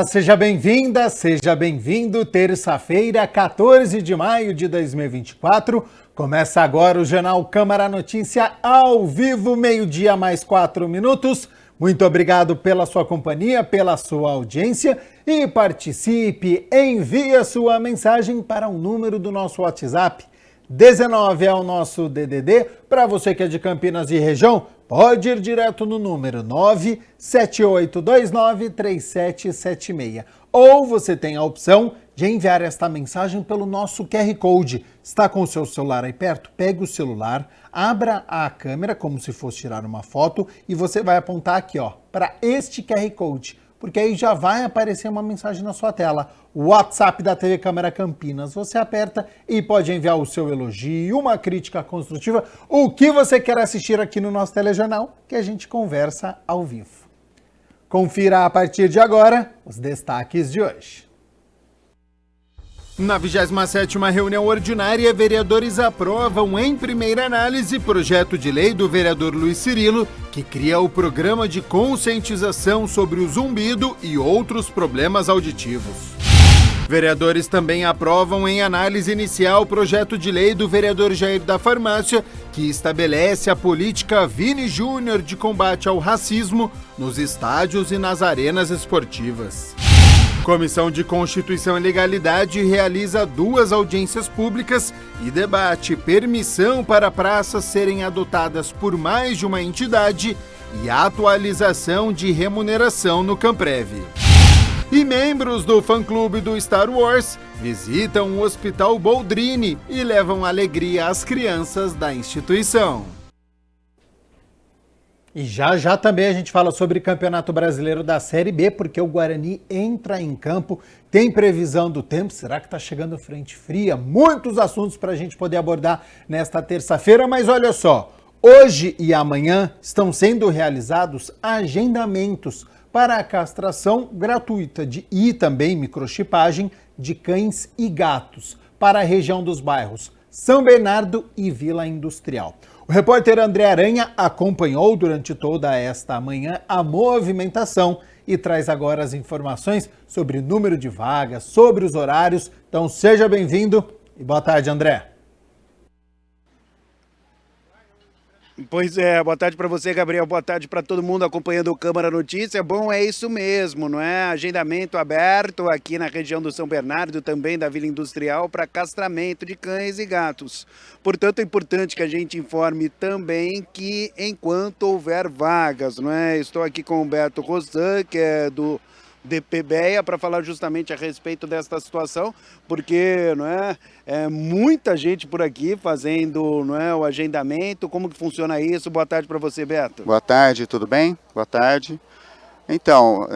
Olá, seja bem-vinda, seja bem-vindo. Terça-feira, 14 de maio de 2024. Começa agora o Jornal Câmara Notícia ao vivo, meio-dia mais 4 minutos. Muito obrigado pela sua companhia, pela sua audiência e participe, envie a sua mensagem para o número do nosso WhatsApp. 19 é o nosso DDD. Para você que é de Campinas e região, pode ir direto no número 978293776. Ou você tem a opção de enviar esta mensagem pelo nosso QR Code. Está com o seu celular aí perto? Pegue o celular, abra a câmera como se fosse tirar uma foto e você vai apontar aqui, ó, para este QR Code, porque aí já vai aparecer uma mensagem na sua tela. O WhatsApp da TV Câmara Campinas. Você aperta e pode enviar o seu elogio, uma crítica construtiva, o que você quer assistir aqui no nosso telejornal, que a gente conversa ao vivo. Confira a partir de agora os destaques de hoje. Na 27ª reunião ordinária, vereadores aprovam em primeira análise projeto de lei do vereador Luiz Cirilo, que cria o programa de conscientização sobre o zumbido e outros problemas auditivos. Vereadores também aprovam em análise inicial o projeto de lei do vereador Jair da Farmácia, que estabelece a política Vini Júnior de combate ao racismo nos estádios e nas arenas esportivas. Comissão de Constituição e Legalidade realiza 2 audiências públicas e debate permissão para praças serem adotadas por mais de uma entidade e atualização de remuneração no Camprev. E membros do fã-clube do Star Wars visitam o Hospital Boldrini e levam alegria às crianças da instituição. E já também a gente fala sobre Campeonato Brasileiro da Série B, porque o Guarani entra em campo, tem previsão do tempo, será que está chegando frente fria? Muitos assuntos para a gente poder abordar nesta terça-feira, mas olha só, hoje e amanhã estão sendo realizados agendamentos para a castração gratuita e também microchipagem de cães e gatos para a região dos bairros São Bernardo e Vila Industrial. O repórter André Aranha acompanhou durante toda esta manhã a movimentação e traz agora as informações sobre o número de vagas, sobre os horários. Então seja bem-vindo e boa tarde, André. Pois é, boa tarde para você, Gabriel, boa tarde para todo mundo acompanhando o Câmara Notícia. Bom, é isso mesmo, não é? Agendamento aberto aqui na região do São Bernardo, também da Vila Industrial, para castramento de cães e gatos. Portanto, é importante que a gente informe também que enquanto houver vagas, não é? Estou aqui com o Humberto Rosan, que é do DPBEA, para falar justamente a respeito desta situação, porque não é, muita gente por aqui fazendo, não é, o agendamento. Como que funciona isso? Boa tarde para você, Beto. Boa tarde, tudo bem? Boa tarde. Então,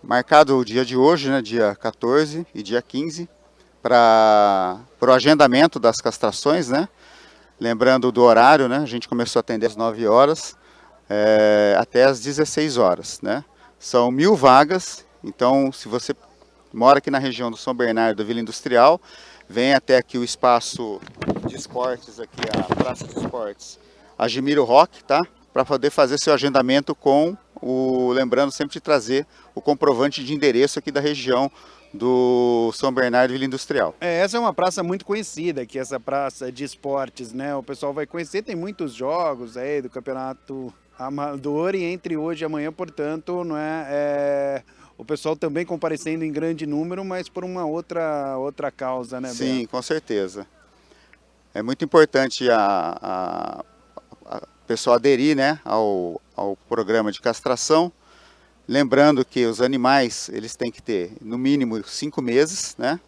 marcado o dia de hoje, né, dia 14 e dia 15, para o agendamento das castrações, né? Lembrando do horário, né? A gente começou a atender às 9 horas até às 16 horas, né? São 1.000 vagas, então se você mora aqui na região do São Bernardo, da Vila Industrial, vem até aqui o espaço de esportes, aqui a Praça de Esportes, Admiro Rock, tá? Para poder fazer seu agendamento lembrando sempre de trazer o comprovante de endereço aqui da região do São Bernardo e Vila Industrial. Essa é uma praça muito conhecida aqui, essa praça de esportes, né? O pessoal vai conhecer, tem muitos jogos aí do campeonato amador e entre hoje e amanhã, portanto, não o pessoal também comparecendo em grande número, mas por uma outra causa, né, Beto? Sim, com certeza. É muito importante a pessoa aderir, né, ao programa de castração, lembrando que os animais eles têm que ter no mínimo 5 meses, né,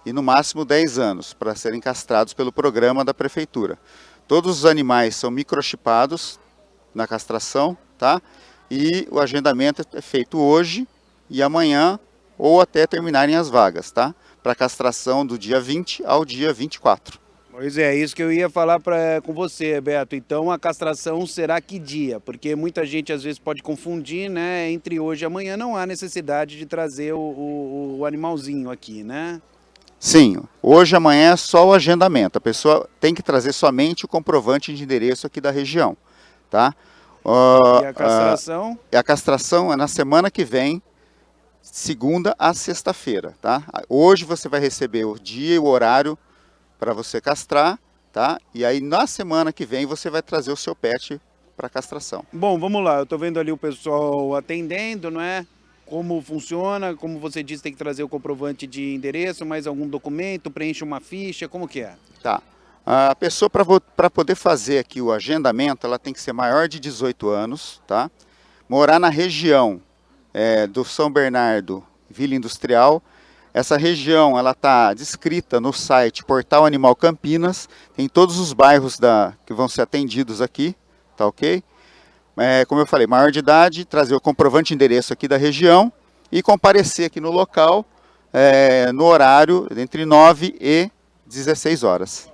e no máximo 10 anos para serem castrados pelo programa da prefeitura. Todos os animais são microchipados na castração, tá? E o agendamento é feito hoje e amanhã ou até terminarem as vagas, tá? Para castração do dia 20 ao dia 24. Pois é, isso que eu ia falar com você, Beto. Então a castração será que dia? Porque muita gente às vezes pode confundir, né? Entre hoje e amanhã não há necessidade de trazer o animalzinho aqui, né? Sim, hoje e amanhã é só o agendamento. A pessoa tem que trazer somente o comprovante de endereço aqui da região. Tá? E a castração? A castração é na semana que vem, segunda a sexta-feira, tá? Hoje você vai receber o dia e o horário para você castrar, tá? E aí na semana que vem você vai trazer o seu pet para castração. Bom, vamos lá, eu tô vendo ali o pessoal atendendo, não é? Como funciona, como você disse, tem que trazer o comprovante de endereço, mais algum documento, preenche uma ficha, como que é? Tá. A pessoa para poder fazer aqui o agendamento, ela tem que ser maior de 18 anos, tá? Morar na região do São Bernardo, Vila Industrial. Essa região ela está descrita no site Portal Animal Campinas, tem todos os bairros que vão ser atendidos aqui, tá ok? Como eu falei, maior de idade, trazer o comprovante de endereço aqui da região e comparecer aqui no local no horário entre 9 e 16 horas.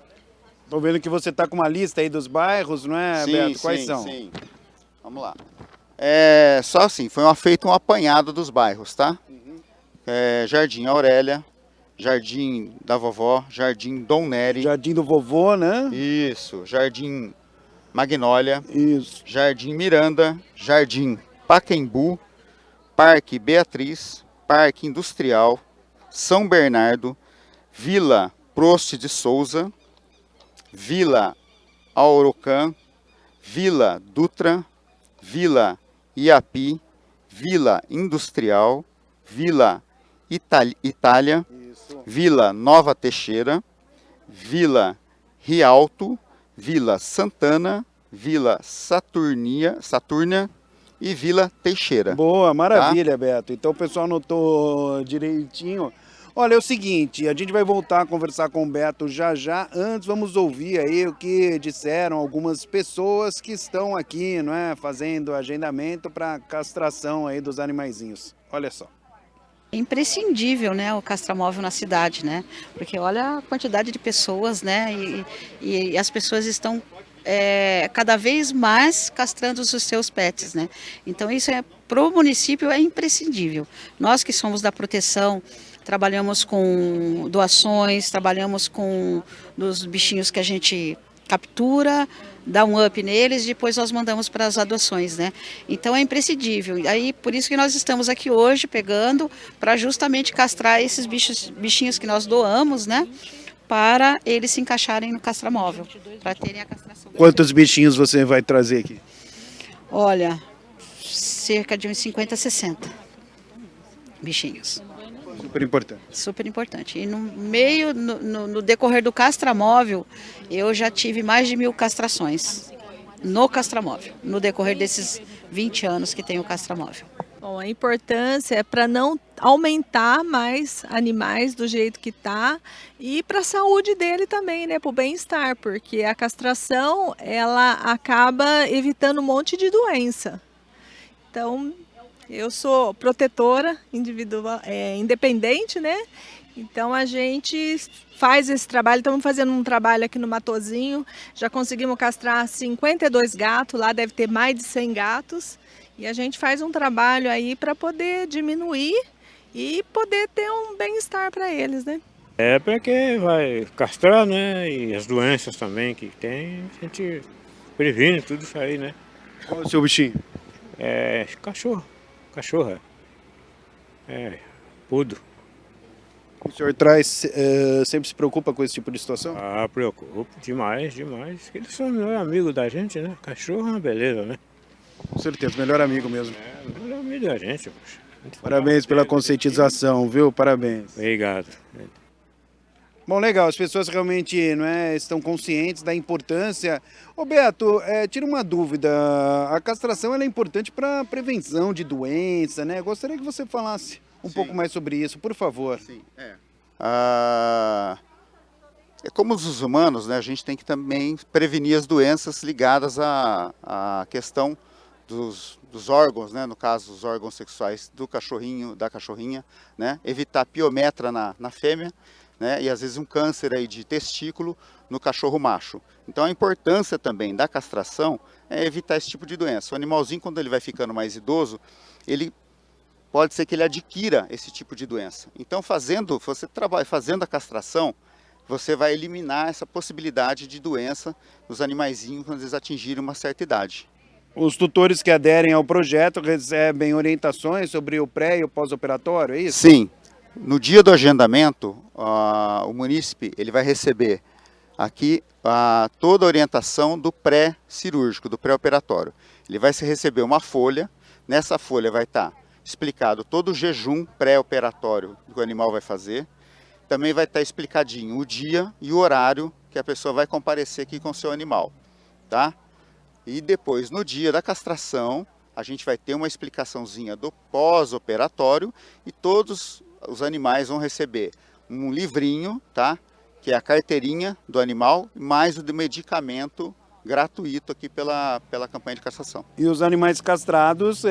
Tô vendo que você tá com uma lista aí dos bairros, não é, Sim, Beto? Quais sim, são? sim. Vamos lá. Só assim, feito um apanhado dos bairros, tá? Jardim Aurélia, Jardim da Vovó, Jardim Dom Nery. Jardim do Vovô, né? Isso, Jardim Magnólia, Isso. Jardim Miranda, Jardim Pacaembu, Parque Beatriz, Parque Industrial, São Bernardo, Vila Prost de Souza, Vila Aurocan, Vila Dutra, Vila Iapi, Vila Industrial, Vila Itália, Isso. Vila Nova Teixeira, Vila Rialto, Vila Santana, Vila Satúrnia e Vila Teixeira. Boa, maravilha, Beto. Então o pessoal anotou direitinho. Olha, é o seguinte, a gente vai voltar a conversar com o Beto já já. Antes, vamos ouvir aí o que disseram algumas pessoas que estão aqui, não é, fazendo agendamento para castração aí dos animaizinhos. Olha só. É imprescindível, né, o castramóvel na cidade, né? Porque olha a quantidade de pessoas, né? E as pessoas estão cada vez mais castrando os seus pets, né? Então isso pro município é imprescindível. Nós que somos da proteção, trabalhamos com doações, trabalhamos com dos bichinhos que a gente captura, dá um up neles e depois nós mandamos para as adoções, né? Então é imprescindível. Aí por isso que nós estamos aqui hoje pegando para justamente castrar esses bichinhos que nós doamos, né? Para eles se encaixarem no castramóvel, para terem a castração. Quantos bichinhos você vai trazer aqui? Olha, cerca de uns 50, 60 bichinhos. Super importante. Super importante. E no decorrer do castramóvel, eu já tive mais de 1000 castrações no castramóvel, no decorrer desses 20 anos que tem o castramóvel. Bom, a importância é para não aumentar mais animais do jeito que está e para a saúde dele também, né, para o bem-estar, porque a castração ela acaba evitando um monte de doença. Então, eu sou protetora individual, independente, né? Então a gente faz esse trabalho, estamos fazendo um trabalho aqui no Matozinho, já conseguimos castrar 52 gatos, lá deve ter mais de 100 gatos, e a gente faz um trabalho aí para poder diminuir e poder ter um bem-estar para eles, né? É porque vai castrar, né? E as doenças também que tem, a gente previne tudo isso aí, né? Qual é o seu bichinho? Cachorra. Pudo. O senhor sempre se preocupa com esse tipo de situação? Ah, preocupo demais. Eles são melhor amigo da gente, né? Cachorro é uma beleza, né? Com certeza, melhor amigo mesmo. É, melhor amigo da gente, poxa. Parabéns pela conscientização, viu? Parabéns. Obrigado. Bom, legal, as pessoas realmente não estão conscientes da importância. Ô Beto, tira uma dúvida, a castração ela é importante para prevenção de doença, né? Gostaria que você falasse um pouco mais sobre isso, por favor. Sim, como os humanos, né, a gente tem que também prevenir as doenças ligadas à questão dos órgãos, né, no caso os órgãos sexuais do cachorrinho, da cachorrinha, né, evitar piometra na fêmea, né, e às vezes um câncer aí de testículo no cachorro macho. Então a importância também da castração é evitar esse tipo de doença. O animalzinho, quando ele vai ficando mais idoso, pode ser que ele adquira esse tipo de doença. Então fazendo a castração, você vai eliminar essa possibilidade de doença nos animaizinhos quando eles atingirem uma certa idade. Os tutores que aderem ao projeto recebem orientações sobre o pré e o pós-operatório, é isso? Sim. No dia do agendamento, o munícipe ele vai receber aqui toda a orientação do pré-cirúrgico, do pré-operatório. Ele vai receber uma folha, nessa folha vai estar explicado todo o jejum pré-operatório que o animal vai fazer. Também vai estar explicadinho o dia e o horário que a pessoa vai comparecer aqui com o seu animal, tá? E depois, no dia da castração, a gente vai ter uma explicaçãozinha do pós-operatório e todos os animais vão receber um livrinho, tá? Que é a carteirinha do animal, mais o de medicamento gratuito aqui pela campanha de castração. E os animais castrados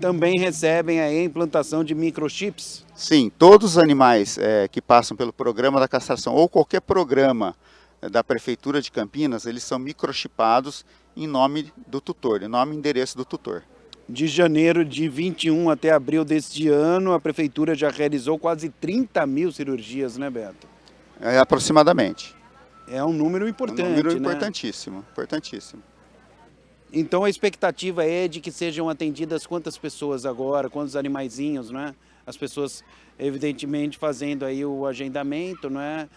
também recebem a implantação de microchips? Sim, todos os animais que passam pelo programa da castração ou qualquer programa da Prefeitura de Campinas, eles são microchipados em nome do tutor, em nome e endereço do tutor. De janeiro de 21 até abril deste ano, a Prefeitura já realizou quase 30 mil cirurgias, né, Beto? Aproximadamente. É um número importante, um número né? importantíssimo, importantíssimo. Então a expectativa é de que sejam atendidas quantas pessoas agora, quantos animaizinhos, né? As pessoas, evidentemente, fazendo aí o agendamento, né?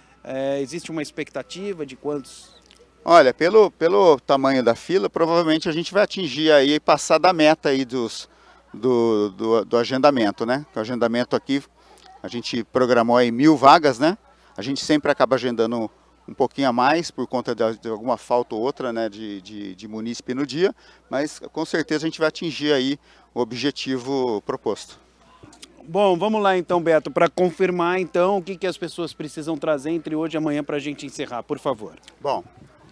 Existe uma expectativa de quantos? Olha, pelo tamanho da fila, provavelmente a gente vai atingir aí, passar da meta aí do agendamento, né? O agendamento aqui, a gente programou aí 1000 vagas, né? A gente sempre acaba agendando um pouquinho a mais por conta de alguma falta ou outra, né, de munícipe no dia, mas com certeza a gente vai atingir aí o objetivo proposto. Bom, vamos lá então, Beto, para confirmar então o que as pessoas precisam trazer entre hoje e amanhã para a gente encerrar, por favor. Bom,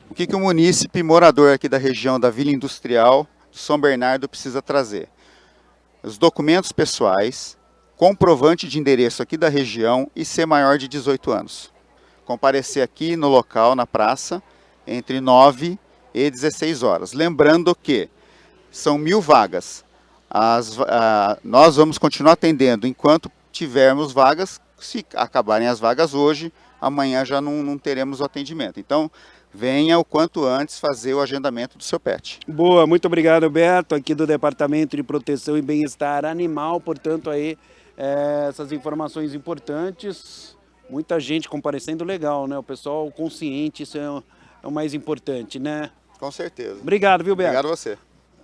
o que o munícipe morador aqui da região da Vila Industrial de São Bernardo precisa trazer? Os documentos pessoais, comprovante de endereço aqui da região e ser maior de 18 anos. Comparecer aqui no local, na praça, entre 9 e 16 horas. Lembrando que são 1000 vagas. Nós vamos continuar atendendo enquanto tivermos vagas. Se acabarem as vagas hoje, amanhã já não teremos o atendimento. Então, venha o quanto antes fazer o agendamento do seu pet. Boa, muito obrigado, Beto, aqui do Departamento de Proteção e Bem-Estar Animal. Portanto, aí, essas informações importantes. Muita gente comparecendo, legal, né? O pessoal consciente, isso é o mais importante, né? Com certeza. Obrigado, viu, Beto? Obrigado a você.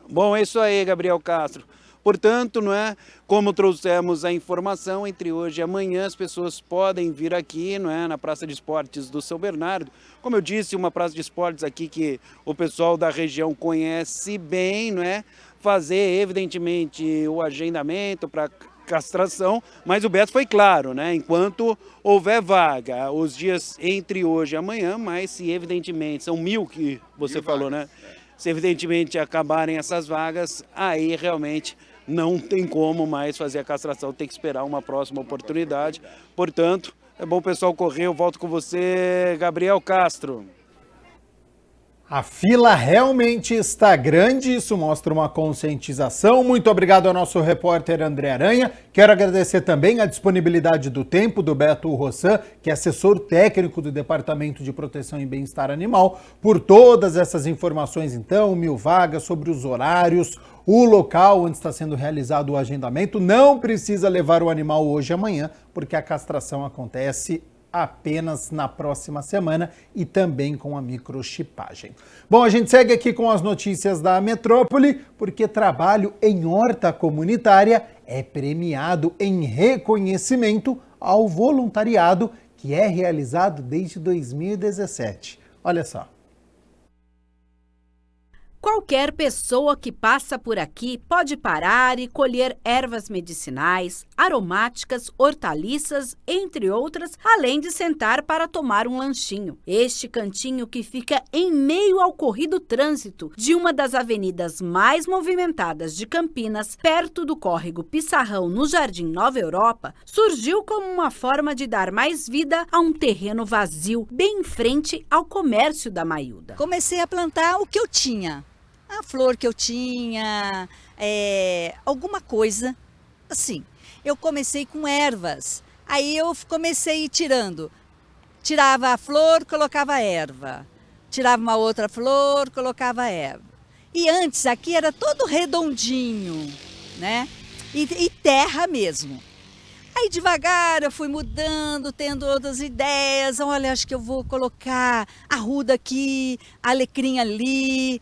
Bom, é isso aí, Gabriel Castro. Portanto, não é? Como trouxemos a informação, entre hoje e amanhã as pessoas podem vir aqui, não é? Na Praça de Esportes do São Bernardo. Como eu disse, uma praça de esportes aqui que o pessoal da região conhece bem, não é? Fazer, evidentemente, o agendamento para castração, mas o Beto foi claro, né? Enquanto houver vaga, os dias entre hoje e amanhã, mas se evidentemente, são 1000 que você falou, né? Se evidentemente acabarem essas vagas, aí realmente não tem como mais fazer a castração, tem que esperar uma próxima oportunidade. Portanto, é bom o pessoal correr, eu volto com você, Gabriel Castro. A fila realmente está grande, isso mostra uma conscientização. Muito obrigado ao nosso repórter André Aranha. Quero agradecer também a disponibilidade do tempo do Beto Rossan, que é assessor técnico do Departamento de Proteção e Bem-Estar Animal, por todas essas informações, então, 1000 vagas, sobre os horários, o local onde está sendo realizado o agendamento. Não precisa levar o animal hoje e amanhã, porque a castração acontece apenas na próxima semana e também com a microchipagem. Bom, a gente segue aqui com as notícias da metrópole, porque trabalho em horta comunitária é premiado em reconhecimento ao voluntariado que é realizado desde 2017. Olha só. Qualquer pessoa que passa por aqui pode parar e colher ervas medicinais, aromáticas, hortaliças, entre outras, além de sentar para tomar um lanchinho. Este cantinho, que fica em meio ao corrido trânsito de uma das avenidas mais movimentadas de Campinas, perto do córrego Pissarrão, no Jardim Nova Europa, surgiu como uma forma de dar mais vida a um terreno vazio, bem em frente ao comércio da Maiúda. Comecei a plantar o que eu tinha. A flor que eu tinha, alguma coisa, assim. Eu comecei com ervas, aí eu comecei tirando. Tirava a flor, colocava erva. Tirava uma outra flor, colocava erva. E antes aqui era todo redondinho, né? E terra mesmo. Aí devagar eu fui mudando, tendo outras ideias. Olha, acho que eu vou colocar arruda aqui, alecrim ali,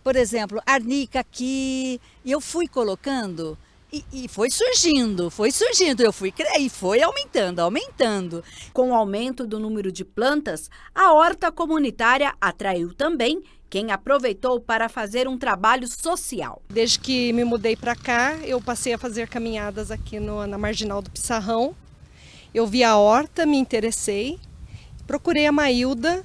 por exemplo, arnica aqui. E eu fui colocando e foi surgindo. E foi aumentando. Com o aumento do número de plantas, a horta comunitária atraiu também quem aproveitou para fazer um trabalho social. Desde que me mudei para cá, eu passei a fazer caminhadas aqui na Marginal do Pissarrão. Eu vi a horta, me interessei, procurei a Maílda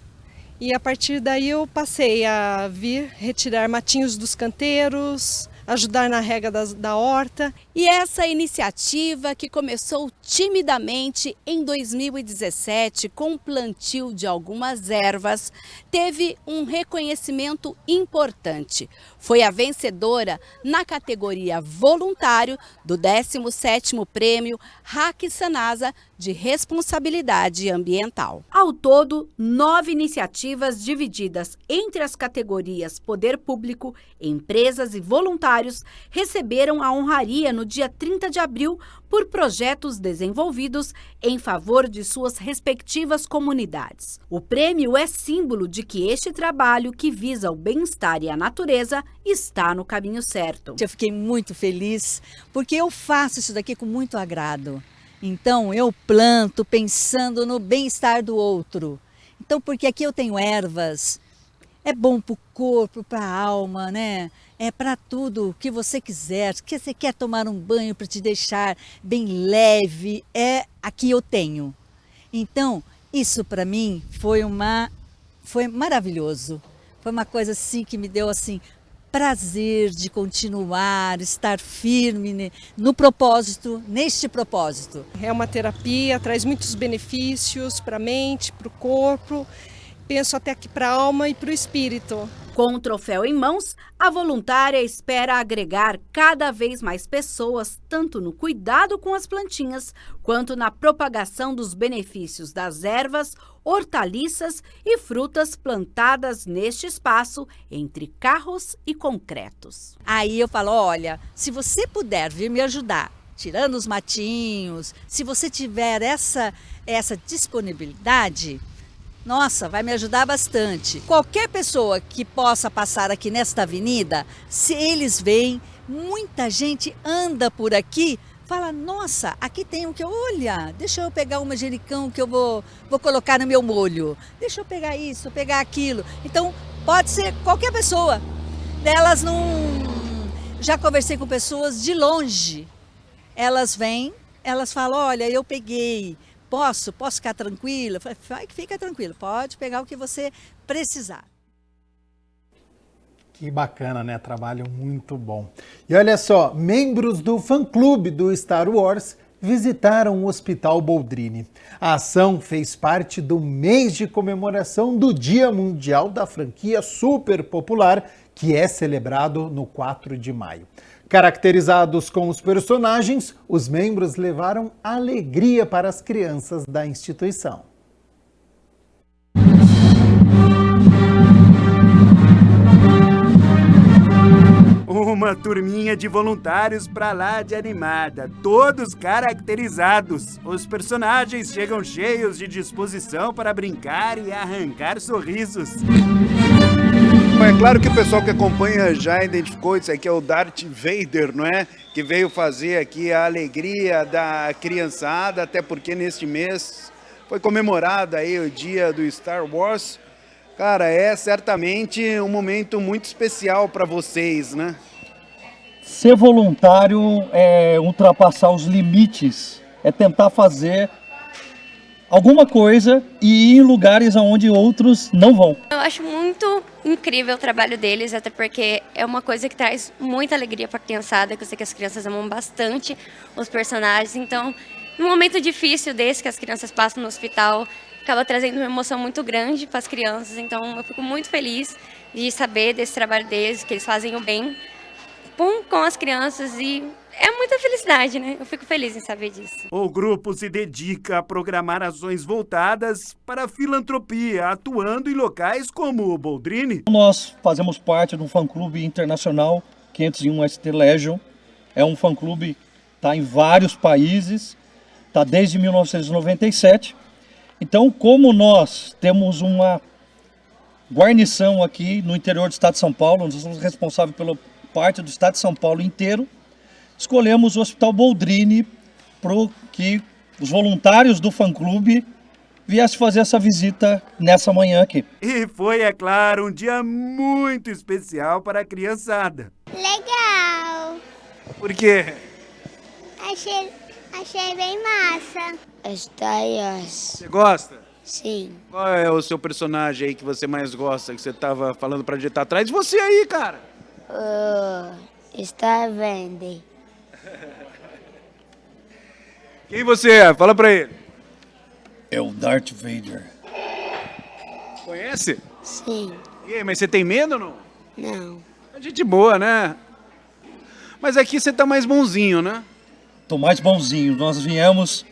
e a partir daí eu passei a vir retirar matinhos dos canteiros, ajudar na rega da horta. E essa iniciativa, que começou timidamente em 2017 com o plantio de algumas ervas, teve um reconhecimento importante. Foi a vencedora na categoria voluntário do 17º Prêmio RAC Sanasa de Responsabilidade Ambiental. Ao todo, 9 iniciativas divididas entre as categorias Poder Público, Empresas e Voluntários receberam a honraria no dia 30 de abril por projetos desenvolvidos em favor de suas respectivas comunidades. O prêmio é símbolo de que este trabalho, que visa o bem-estar e a natureza, está no caminho certo. Eu fiquei muito feliz porque eu faço isso daqui com muito agrado. Então eu planto pensando no bem-estar do outro. Então, porque aqui eu tenho ervas, é bom para o corpo, para a alma, né? É para tudo que você quiser. Se você quer tomar um banho para te deixar bem leve, aqui eu tenho. Então, isso para mim foi maravilhoso. Foi uma coisa assim que me deu assim prazer de continuar, estar firme no propósito, neste propósito. É uma terapia, traz muitos benefícios para a mente, para o corpo. Penso até aqui para a alma e para o espírito. Com o troféu em mãos, a voluntária espera agregar cada vez mais pessoas, tanto no cuidado com as plantinhas, quanto na propagação dos benefícios das ervas, hortaliças e frutas plantadas neste espaço entre carros e concretos. Aí eu falo, olha, se você puder vir me ajudar, tirando os matinhos, se você tiver essa disponibilidade, nossa, vai me ajudar bastante. Qualquer pessoa que possa passar aqui nesta avenida, se eles veem, muita gente anda por aqui, fala, nossa, aqui tem o que eu... Olha, deixa eu pegar um manjericão que eu vou colocar no meu molho. Deixa eu pegar isso, pegar aquilo. Então, pode ser qualquer pessoa. Elas não... Já conversei com pessoas de longe. Elas vêm, elas falam, olha, eu peguei... Posso ficar tranquila? Fica tranquilo, pode pegar o que você precisar. Que bacana, né? Trabalho muito bom. E olha só, membros do fã-clube do Star Wars visitaram o Hospital Boldrini. A ação fez parte do mês de comemoração do Dia Mundial da Franquia Super Popular, que é celebrado no 4 de maio. Caracterizados com os personagens, os membros levaram alegria para as crianças da instituição. Uma turminha de voluntários pra lá de animada, todos caracterizados. Os personagens chegam cheios de disposição para brincar e arrancar sorrisos. É claro que o pessoal que acompanha já identificou, isso aqui é o Darth Vader, não é? Que veio fazer aqui a alegria da criançada, até porque neste mês foi comemorado aí o dia do Star Wars. Cara, é certamente um momento muito especial para vocês, né? Ser voluntário é ultrapassar os limites, é tentar fazer alguma coisa e ir em lugares onde outros não vão. Eu acho muito incrível o trabalho deles, até porque é uma coisa que traz muita alegria para a criançada, que eu sei que as crianças amam bastante os personagens. Então, num momento difícil desse que as crianças passam no hospital, acaba trazendo uma emoção muito grande para as crianças. Então, eu fico muito feliz de saber desse trabalho deles, que eles fazem o bem com as crianças, e é muita felicidade, né? Eu fico feliz em saber disso. O grupo se dedica a programar ações voltadas para a filantropia, atuando em locais como o Boldrini. Nós fazemos parte do fã-clube internacional 501 ST Legion. É um fã-clube que está em vários países, está desde 1997. Então, como nós temos uma guarnição aqui no interior do estado de São Paulo, nós somos responsáveis pela parte do estado de São Paulo inteiro, escolhemos o Hospital Boldrini para que os voluntários do fã-clube viessem fazer essa visita nessa manhã aqui. E foi, é claro, um dia muito especial para a criançada. Legal! Por quê? Achei bem massa. Você gosta? Sim. Qual é o seu personagem aí que você mais gosta, que você tava falando pra gente atrás? E você aí, cara? Está vendo? Quem você é? Fala pra ele. É o Darth Vader. Conhece? Sim. E aí, mas você tem medo ou não? Não. É gente boa, né? Mas aqui você tá mais bonzinho, né? Tô mais bonzinho. Nós viemos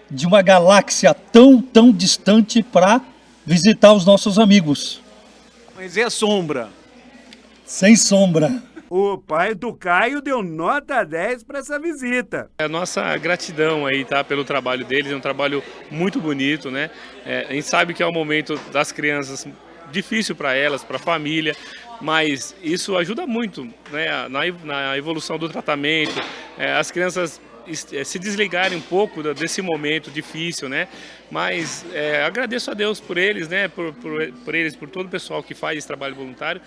de uma galáxia tão distante para visitar os nossos amigos. Mas e a sombra? Sem sombra. O pai do Caio deu nota 10 para essa visita. A nossa gratidão aí, tá, pelo trabalho deles, é um trabalho muito bonito, né? A gente sabe que é um momento das crianças difícil para elas, para a família, mas isso ajuda muito, né, na evolução do tratamento, as crianças se desligarem um pouco desse momento difícil, né? Mas agradeço a Deus por eles, né? Por eles, por todo o pessoal que faz esse trabalho voluntário,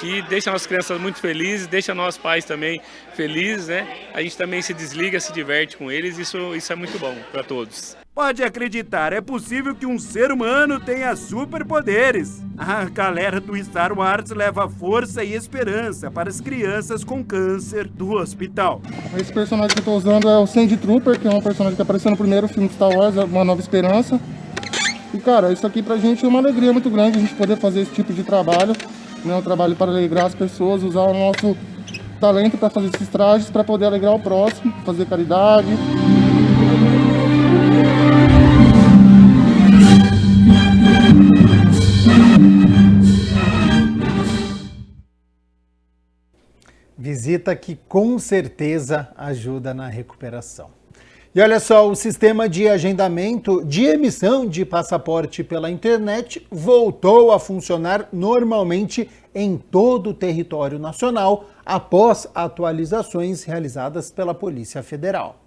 que deixa as crianças muito felizes, deixa nós pais também felizes, né? A gente também se desliga, se diverte com eles, isso é muito bom para todos. Pode acreditar, é possível que um ser humano tenha superpoderes. A galera do Star Wars leva força e esperança para as crianças com câncer do hospital. Esse personagem que eu estou usando é o Sandy Trooper, que é um personagem que apareceu no primeiro filme de Star Wars, Uma Nova Esperança. E cara, isso aqui pra gente é uma alegria muito grande, a gente poder fazer esse tipo de trabalho, né? Um trabalho para alegrar as pessoas, usar o nosso talento para fazer esses trajes, para poder alegrar o próximo, fazer caridade. Visita que com certeza ajuda na recuperação. E olha só, o sistema de agendamento de emissão de passaporte pela internet voltou a funcionar normalmente em todo o território nacional após atualizações realizadas pela Polícia Federal.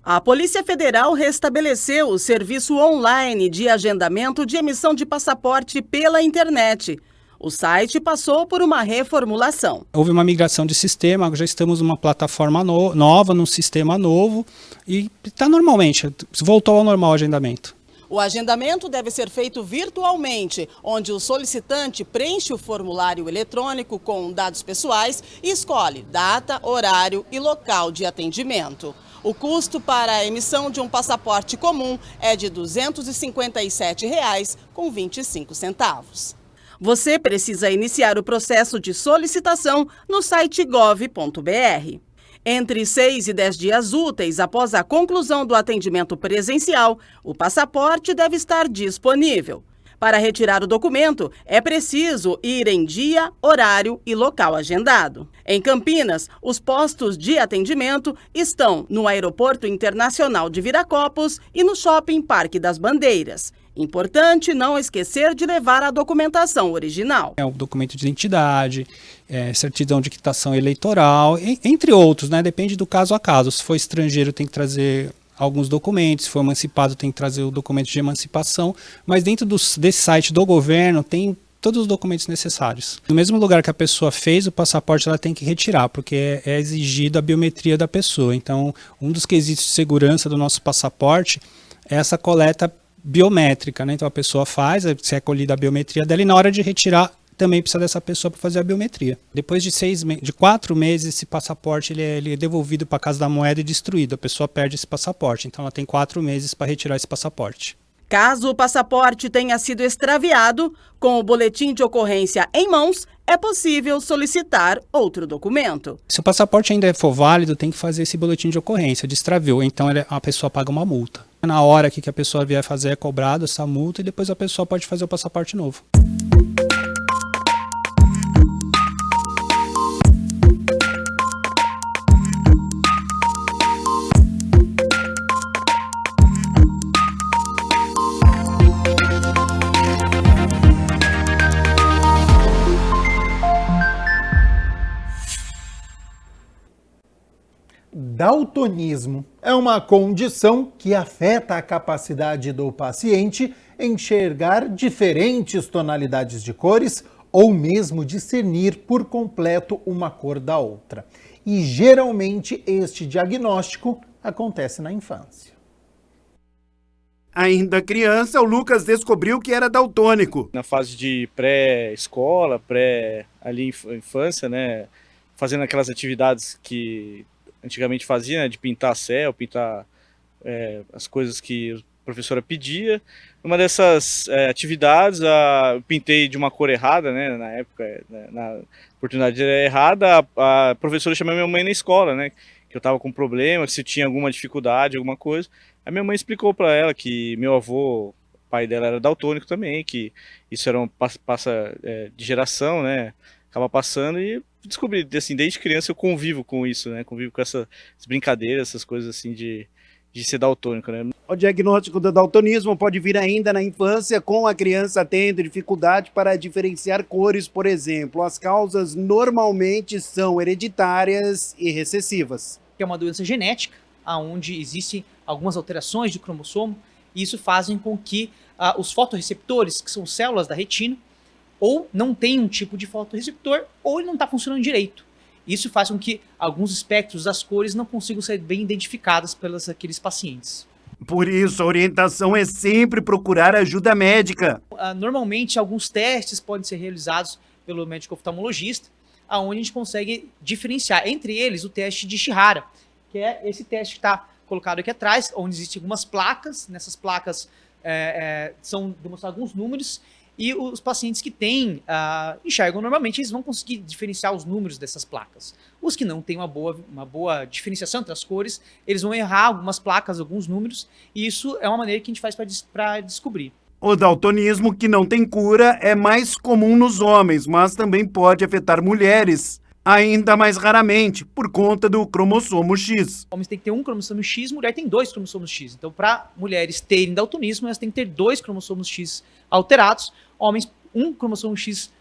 A Polícia Federal restabeleceu o serviço online de agendamento de emissão de passaporte pela internet. O site passou por uma reformulação. Houve uma migração de sistema, já estamos numa plataforma nova, num sistema novo e está normalmente, voltou ao normal o agendamento. O agendamento deve ser feito virtualmente, onde o solicitante preenche o formulário eletrônico com dados pessoais e escolhe data, horário e local de atendimento. O custo para a emissão de um passaporte comum é de R$ 257,25. Você precisa iniciar o processo de solicitação no site gov.br. Entre 6 e 10 dias úteis após a conclusão do atendimento presencial, o passaporte deve estar disponível. Para retirar o documento, é preciso ir em dia, horário e local agendado. Em Campinas, os postos de atendimento estão no Aeroporto Internacional de Viracopos e no Shopping Parque das Bandeiras. Importante não esquecer de levar a documentação original. É o documento de identidade, certidão de quitação eleitoral, entre outros, né? Depende do caso a caso. Se for estrangeiro, tem que trazer alguns documentos, se for emancipado tem que trazer o documento de emancipação, mas dentro desse site do governo tem todos os documentos necessários. No mesmo lugar que a pessoa fez o passaporte, ela tem que retirar, porque é exigido a biometria da pessoa. Então, um dos quesitos de segurança do nosso passaporte é essa coleta biométrica, né? Então a pessoa faz, se é colhida a biometria dela e na hora de retirar também precisa dessa pessoa para fazer a biometria. Depois de 4 meses, esse passaporte ele é devolvido para a Casa da Moeda e destruído. A pessoa perde esse passaporte, então ela tem 4 meses para retirar esse passaporte. Caso o passaporte tenha sido extraviado, com o boletim de ocorrência em mãos, é possível solicitar outro documento. Se o passaporte ainda for válido, tem que fazer esse boletim de ocorrência de extravio, então a pessoa paga uma multa. Na hora que a pessoa vier fazer é cobrado essa multa e depois a pessoa pode fazer o passaporte novo. Daltonismo é uma condição que afeta a capacidade do paciente enxergar diferentes tonalidades de cores ou mesmo discernir por completo uma cor da outra. E geralmente este diagnóstico acontece na infância. Ainda criança, o Lucas descobriu que era daltônico. Na fase de pré-escola, infância, né, fazendo aquelas atividades que antigamente fazia, né, de pintar céu, pintar as coisas que a professora pedia. Uma dessas atividades, eu pintei de uma cor errada, né, na época, na oportunidade errada, a professora chamou minha mãe na escola, né, que eu estava com problema, que se tinha alguma dificuldade, alguma coisa. A minha mãe explicou para ela que meu avô, o pai dela era daltônico também, que isso era de geração, né, acaba passando, e descobri, assim, desde criança eu convivo com isso, né? Convivo com essas brincadeiras, essas coisas assim de ser daltônico, né? O diagnóstico do daltonismo pode vir ainda na infância, com a criança tendo dificuldade para diferenciar cores, por exemplo. As causas normalmente são hereditárias e recessivas. É uma doença genética, onde existem algumas alterações de cromossomo, e isso fazem com que os fotorreceptores, que são células da retina, ou não tem um tipo de fotorreceptor, ou ele não está funcionando direito. Isso faz com que alguns espectros das cores não consigam ser bem identificadas pelos aqueles pacientes. Por isso, a orientação é sempre procurar ajuda médica. Normalmente, alguns testes podem ser realizados pelo médico oftalmologista, onde a gente consegue diferenciar. Entre eles, o teste de Chihara, que é esse teste que está colocado aqui atrás, onde existem algumas placas. Nessas placas são demonstrados alguns números, e os pacientes que enxergam normalmente, eles vão conseguir diferenciar os números dessas placas. Os que não têm uma boa diferenciação entre as cores, eles vão errar algumas placas, alguns números, e isso é uma maneira que a gente faz para descobrir. O daltonismo, que não tem cura, é mais comum nos homens, mas também pode afetar mulheres, ainda mais raramente, por conta do cromossomo X. Homens têm que ter um cromossomo X, mulher tem 2 cromossomos X. Então, para mulheres terem daltonismo, elas têm que ter 2 cromossomos X alterados. Homens, um cromossomo X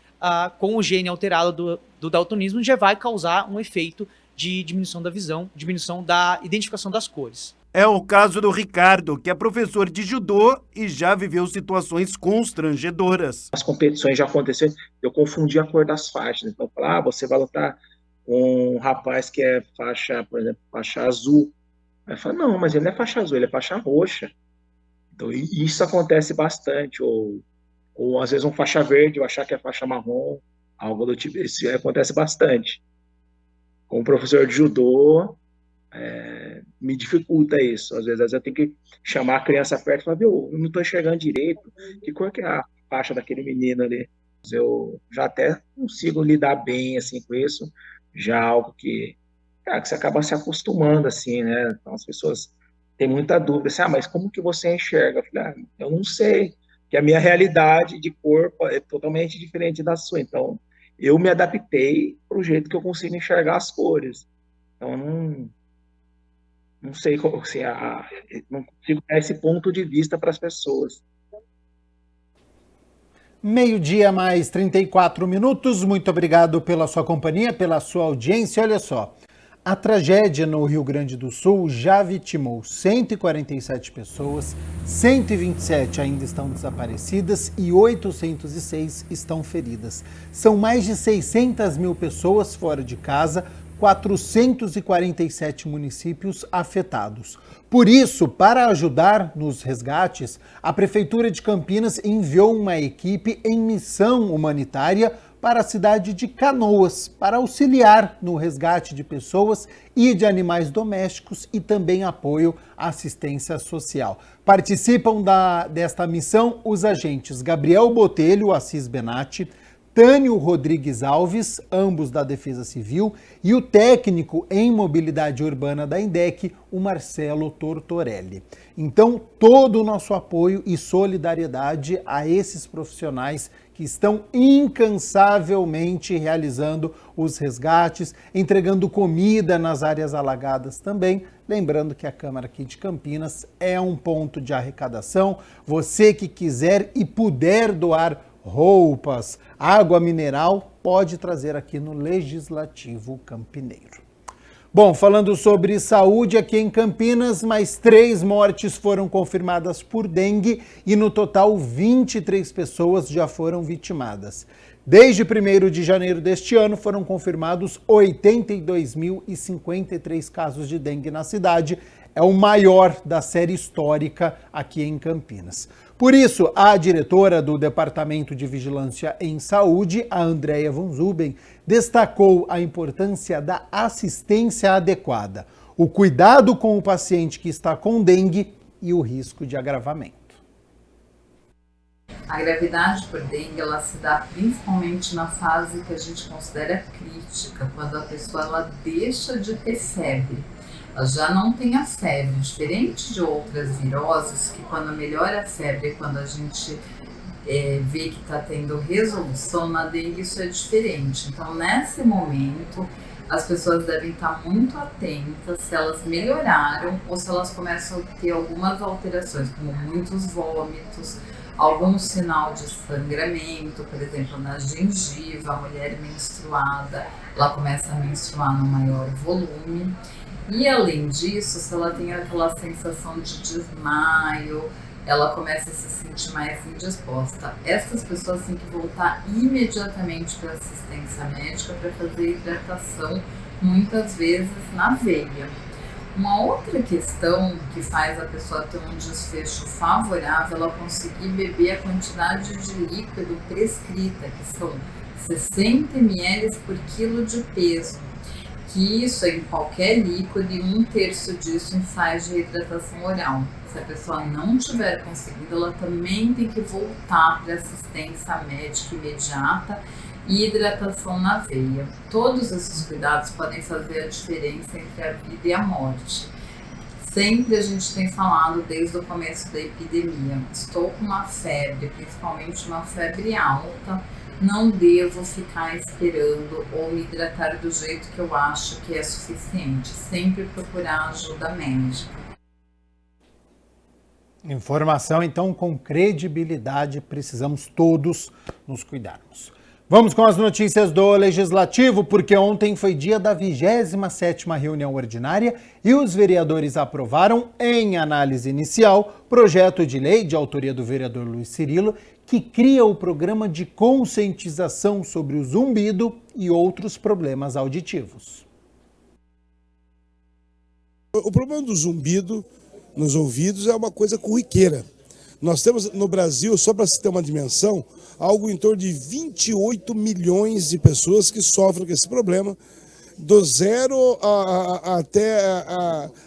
com o gene alterado do daltonismo já vai causar um efeito de diminuição da visão, diminuição da identificação das cores. É o caso do Ricardo, que é professor de judô e já viveu situações constrangedoras. As competições já aconteceram, eu confundi a cor das faixas. Então, eu falava, você vai lutar com um rapaz que é faixa, por exemplo, faixa azul. Aí eu falo, não, mas ele não é faixa azul, ele é faixa roxa. Então, isso acontece bastante. Ou às vezes um faixa verde, eu achar que é faixa marrom, algo do tipo. Isso acontece bastante. Como professor de judô, me dificulta isso. Às vezes eu tenho que chamar a criança perto e falar, viu, eu não estou enxergando direito, que cor que é a faixa daquele menino ali? Eu já até consigo lidar bem assim com isso, já algo que você acaba se acostumando assim, né? Então as pessoas têm muita dúvida, assim, mas como que você enxerga? Eu falei, eu não sei, que a minha realidade de corpo é totalmente diferente da sua, então eu me adaptei para o jeito que eu consigo enxergar as cores. Então não sei como, assim, não consigo dar esse ponto de vista para as pessoas. 12:00 mais 34 minutos. Muito obrigado pela sua companhia, pela sua audiência. Olha só, a tragédia no Rio Grande do Sul já vitimou 147 pessoas, 127 ainda estão desaparecidas e 806 estão feridas. São mais de 600 mil pessoas fora de casa, 447 municípios afetados. Por isso, para ajudar nos resgates, a Prefeitura de Campinas enviou uma equipe em missão humanitária para a cidade de Canoas, para auxiliar no resgate de pessoas e de animais domésticos e também apoio à assistência social. Participam desta missão os agentes Gabriel Botelho, Assis Benatti, Tânio Rodrigues Alves, ambos da Defesa Civil, e o técnico em mobilidade urbana da INDEC, o Marcelo Tortorelli. Então, todo o nosso apoio e solidariedade a esses profissionais que estão incansavelmente realizando os resgates, entregando comida nas áreas alagadas também. Lembrando que a Câmara aqui de Campinas é um ponto de arrecadação. Você que quiser e puder doar roupas, água mineral, pode trazer aqui no Legislativo Campineiro. Bom, falando sobre saúde, aqui em Campinas, mais 3 mortes foram confirmadas por dengue e no total 23 pessoas já foram vitimadas. Desde 1º de janeiro deste ano foram confirmados 82.053 casos de dengue na cidade. É o maior da série histórica aqui em Campinas. Por isso, a diretora do Departamento de Vigilância em Saúde, a Andréia Von Zuben, destacou a importância da assistência adequada, o cuidado com o paciente que está com dengue e o risco de agravamento. A gravidade por dengue, ela se dá principalmente na fase que a gente considera crítica, quando a pessoa ela deixa de ter febre. Ela já não tem a febre, diferente de outras viroses, que quando melhora a febre é quando a gente vê que está tendo resolução. Na dengue isso é diferente. Então, nesse momento, as pessoas devem estar muito atentas se elas melhoraram ou se elas começam a ter algumas alterações, como muitos vômitos, algum sinal de sangramento, por exemplo, na gengiva, a mulher menstruada, ela começa a menstruar no maior volume. E além disso, se ela tem aquela sensação de desmaio, ela começa a se sentir mais indisposta. Essas pessoas têm que voltar imediatamente para a assistência médica para fazer hidratação, muitas vezes na veia. Uma outra questão que faz a pessoa ter um desfecho favorável, ela conseguir beber a quantidade de líquido prescrita, que são 60 ml por quilo de peso. Que isso é em qualquer líquido e 1/3 disso em sais de hidratação oral. Se a pessoa não tiver conseguido, ela também tem que voltar para assistência médica imediata e hidratação na veia. Todos esses cuidados podem fazer a diferença entre a vida e a morte. Sempre a gente tem falado desde o começo da epidemia, estou com uma febre, principalmente uma febre alta, não devo ficar esperando ou me hidratar do jeito que eu acho que é suficiente. Sempre procurar ajuda médica. Informação, então, com credibilidade, precisamos todos nos cuidarmos. Vamos com as notícias do Legislativo, porque ontem foi dia da 27ª reunião ordinária e os vereadores aprovaram, em análise inicial, projeto de lei de autoria do vereador Luiz Cirilo, que cria o programa de conscientização sobre o zumbido e outros problemas auditivos. O problema do zumbido nos ouvidos é uma coisa corriqueira. Nós temos no Brasil, só para se ter uma dimensão, algo em torno de 28 milhões de pessoas que sofrem com esse problema, do zero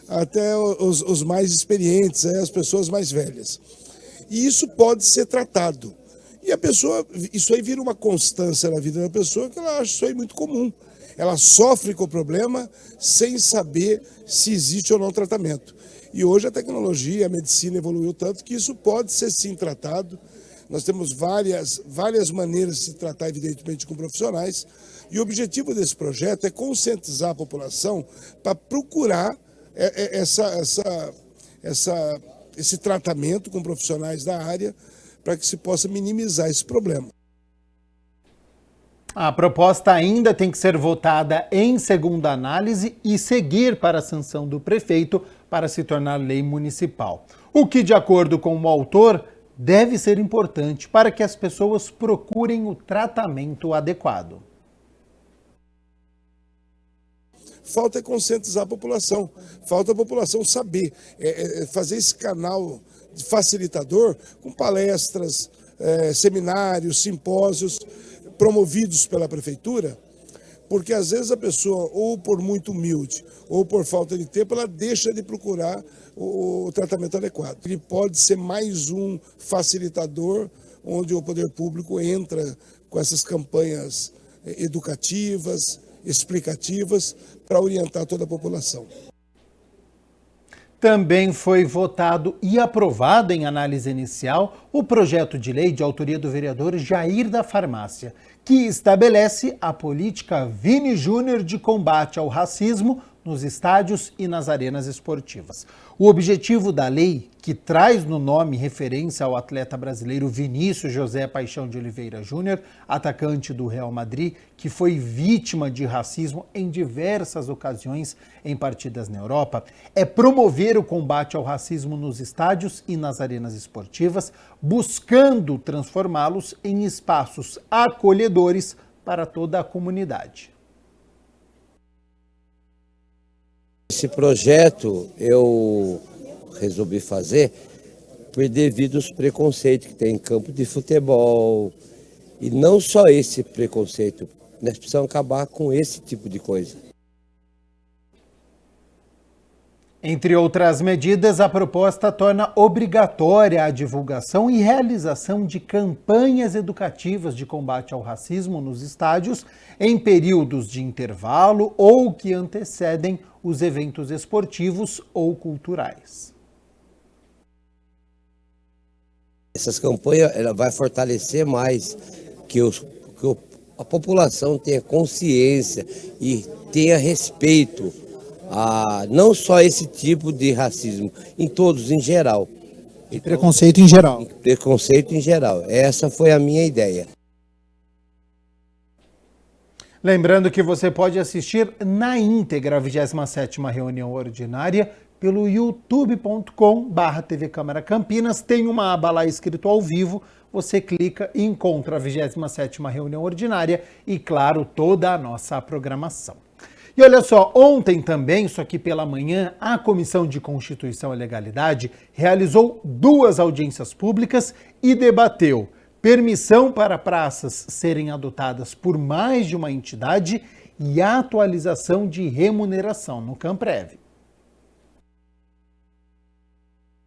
até os mais experientes, as pessoas mais velhas. E isso pode ser tratado. E a pessoa, isso aí vira uma constância na vida da pessoa que ela acha isso aí muito comum. Ela sofre com o problema sem saber se existe ou não tratamento. E hoje a tecnologia, a medicina evoluiu tanto que isso pode ser sim tratado. Nós temos várias maneiras de se tratar, evidentemente, com profissionais. E o objetivo desse projeto é conscientizar a população para procurar esse tratamento com profissionais da área para que se possa minimizar esse problema. A proposta ainda tem que ser votada em segunda análise e seguir para a sanção do prefeito para se tornar lei municipal. O que, de acordo com o autor, deve ser importante para que as pessoas procurem o tratamento adequado. falta conscientizar a população, falta a população saber, fazer esse canal facilitador com palestras, seminários, simpósios promovidos pela prefeitura, porque às vezes a pessoa, ou por muito humilde, ou por falta de tempo, ela deixa de procurar o tratamento adequado. Ele pode ser mais um facilitador, onde o poder público entra com essas campanhas educativas, explicativas, para orientar toda a população. Também foi votado e aprovado em análise inicial o projeto de lei de autoria do vereador Jair da Farmácia, que estabelece a política Vini Júnior de combate ao racismo nos estádios e nas arenas esportivas. O objetivo da lei, que traz no nome referência ao atleta brasileiro Vinícius José Paixão de Oliveira Júnior, atacante do Real Madrid, que foi vítima de racismo em diversas ocasiões em partidas na Europa, é promover o combate ao racismo nos estádios e nas arenas esportivas, buscando transformá-los em espaços acolhedores para toda a comunidade. Esse projeto eu resolvi fazer devido aos preconceitos que tem em campo de futebol. E não só esse preconceito, nós precisamos acabar com esse tipo de coisa. Entre outras medidas, a proposta torna obrigatória a divulgação e realização de campanhas educativas de combate ao racismo nos estádios em períodos de intervalo ou que antecedem os eventos esportivos ou culturais. Essas campanhas ela vai fortalecer mais que a população tenha consciência e tenha respeito a não só esse tipo de racismo, em todos em geral. E preconceito em geral. Preconceito em geral. Essa foi a minha ideia. Lembrando que você pode assistir na íntegra a 27ª reunião ordinária pelo youtube.com/TV Câmara Campinas. Tem uma aba lá escrito ao vivo, você clica e encontra a 27ª reunião ordinária e, claro, toda a nossa programação. E olha só, ontem também, isso aqui pela manhã, a Comissão de Constituição e Legalidade realizou 2 audiências públicas e debateu permissão para praças serem adotadas por mais de uma entidade e atualização de remuneração no Camprev.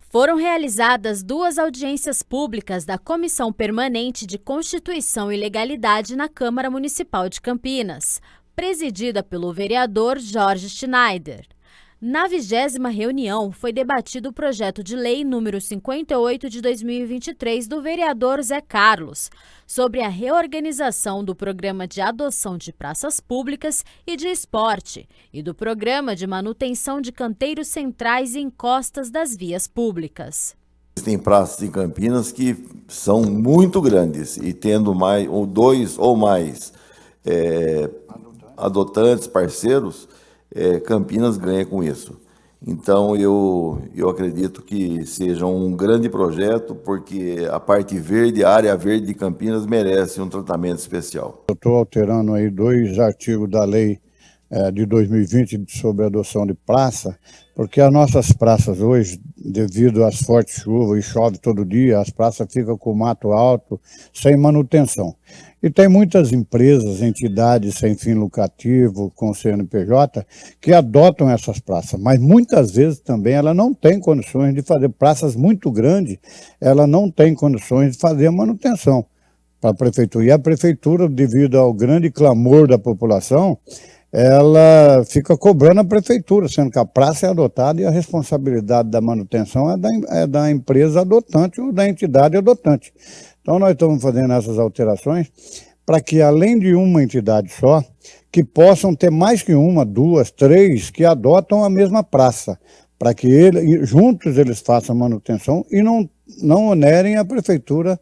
Foram realizadas 2 audiências públicas da Comissão Permanente de Constituição e Legalidade na Câmara Municipal de Campinas, presidida pelo vereador Jorge Schneider. Na 20ª reunião, foi debatido o projeto de lei número 58 de 2023 do vereador Zé Carlos, sobre a reorganização do programa de adoção de praças públicas e de esporte e do programa de manutenção de canteiros centrais e encostas das vias públicas. Tem praças em Campinas que são muito grandes e tendo mais, ou 2 ou mais adotantes, parceiros, Campinas ganha com isso. Então eu acredito que seja um grande projeto, porque a parte verde, a área verde de Campinas merece um tratamento especial. Eu estou alterando aí 2 artigos da lei de 2020 sobre a adoção de praça, porque as nossas praças hoje, devido às fortes chuvas, e chove todo dia, as praças ficam com mato alto, sem manutenção. E tem muitas empresas, entidades sem fim lucrativo, com CNPJ, que adotam essas praças, mas muitas vezes também ela não tem condições de fazer praças muito grandes, ela não tem condições de fazer a manutenção para a prefeitura. E a prefeitura, devido ao grande clamor da população, ela fica cobrando a prefeitura, sendo que a praça é adotada e a responsabilidade da manutenção é da empresa adotante ou da entidade adotante. Então nós estamos fazendo essas alterações para que, além de uma entidade só, que possam ter mais que 1, 2, 3 que adotam a mesma praça, para que juntos eles façam a manutenção e não onerem a prefeitura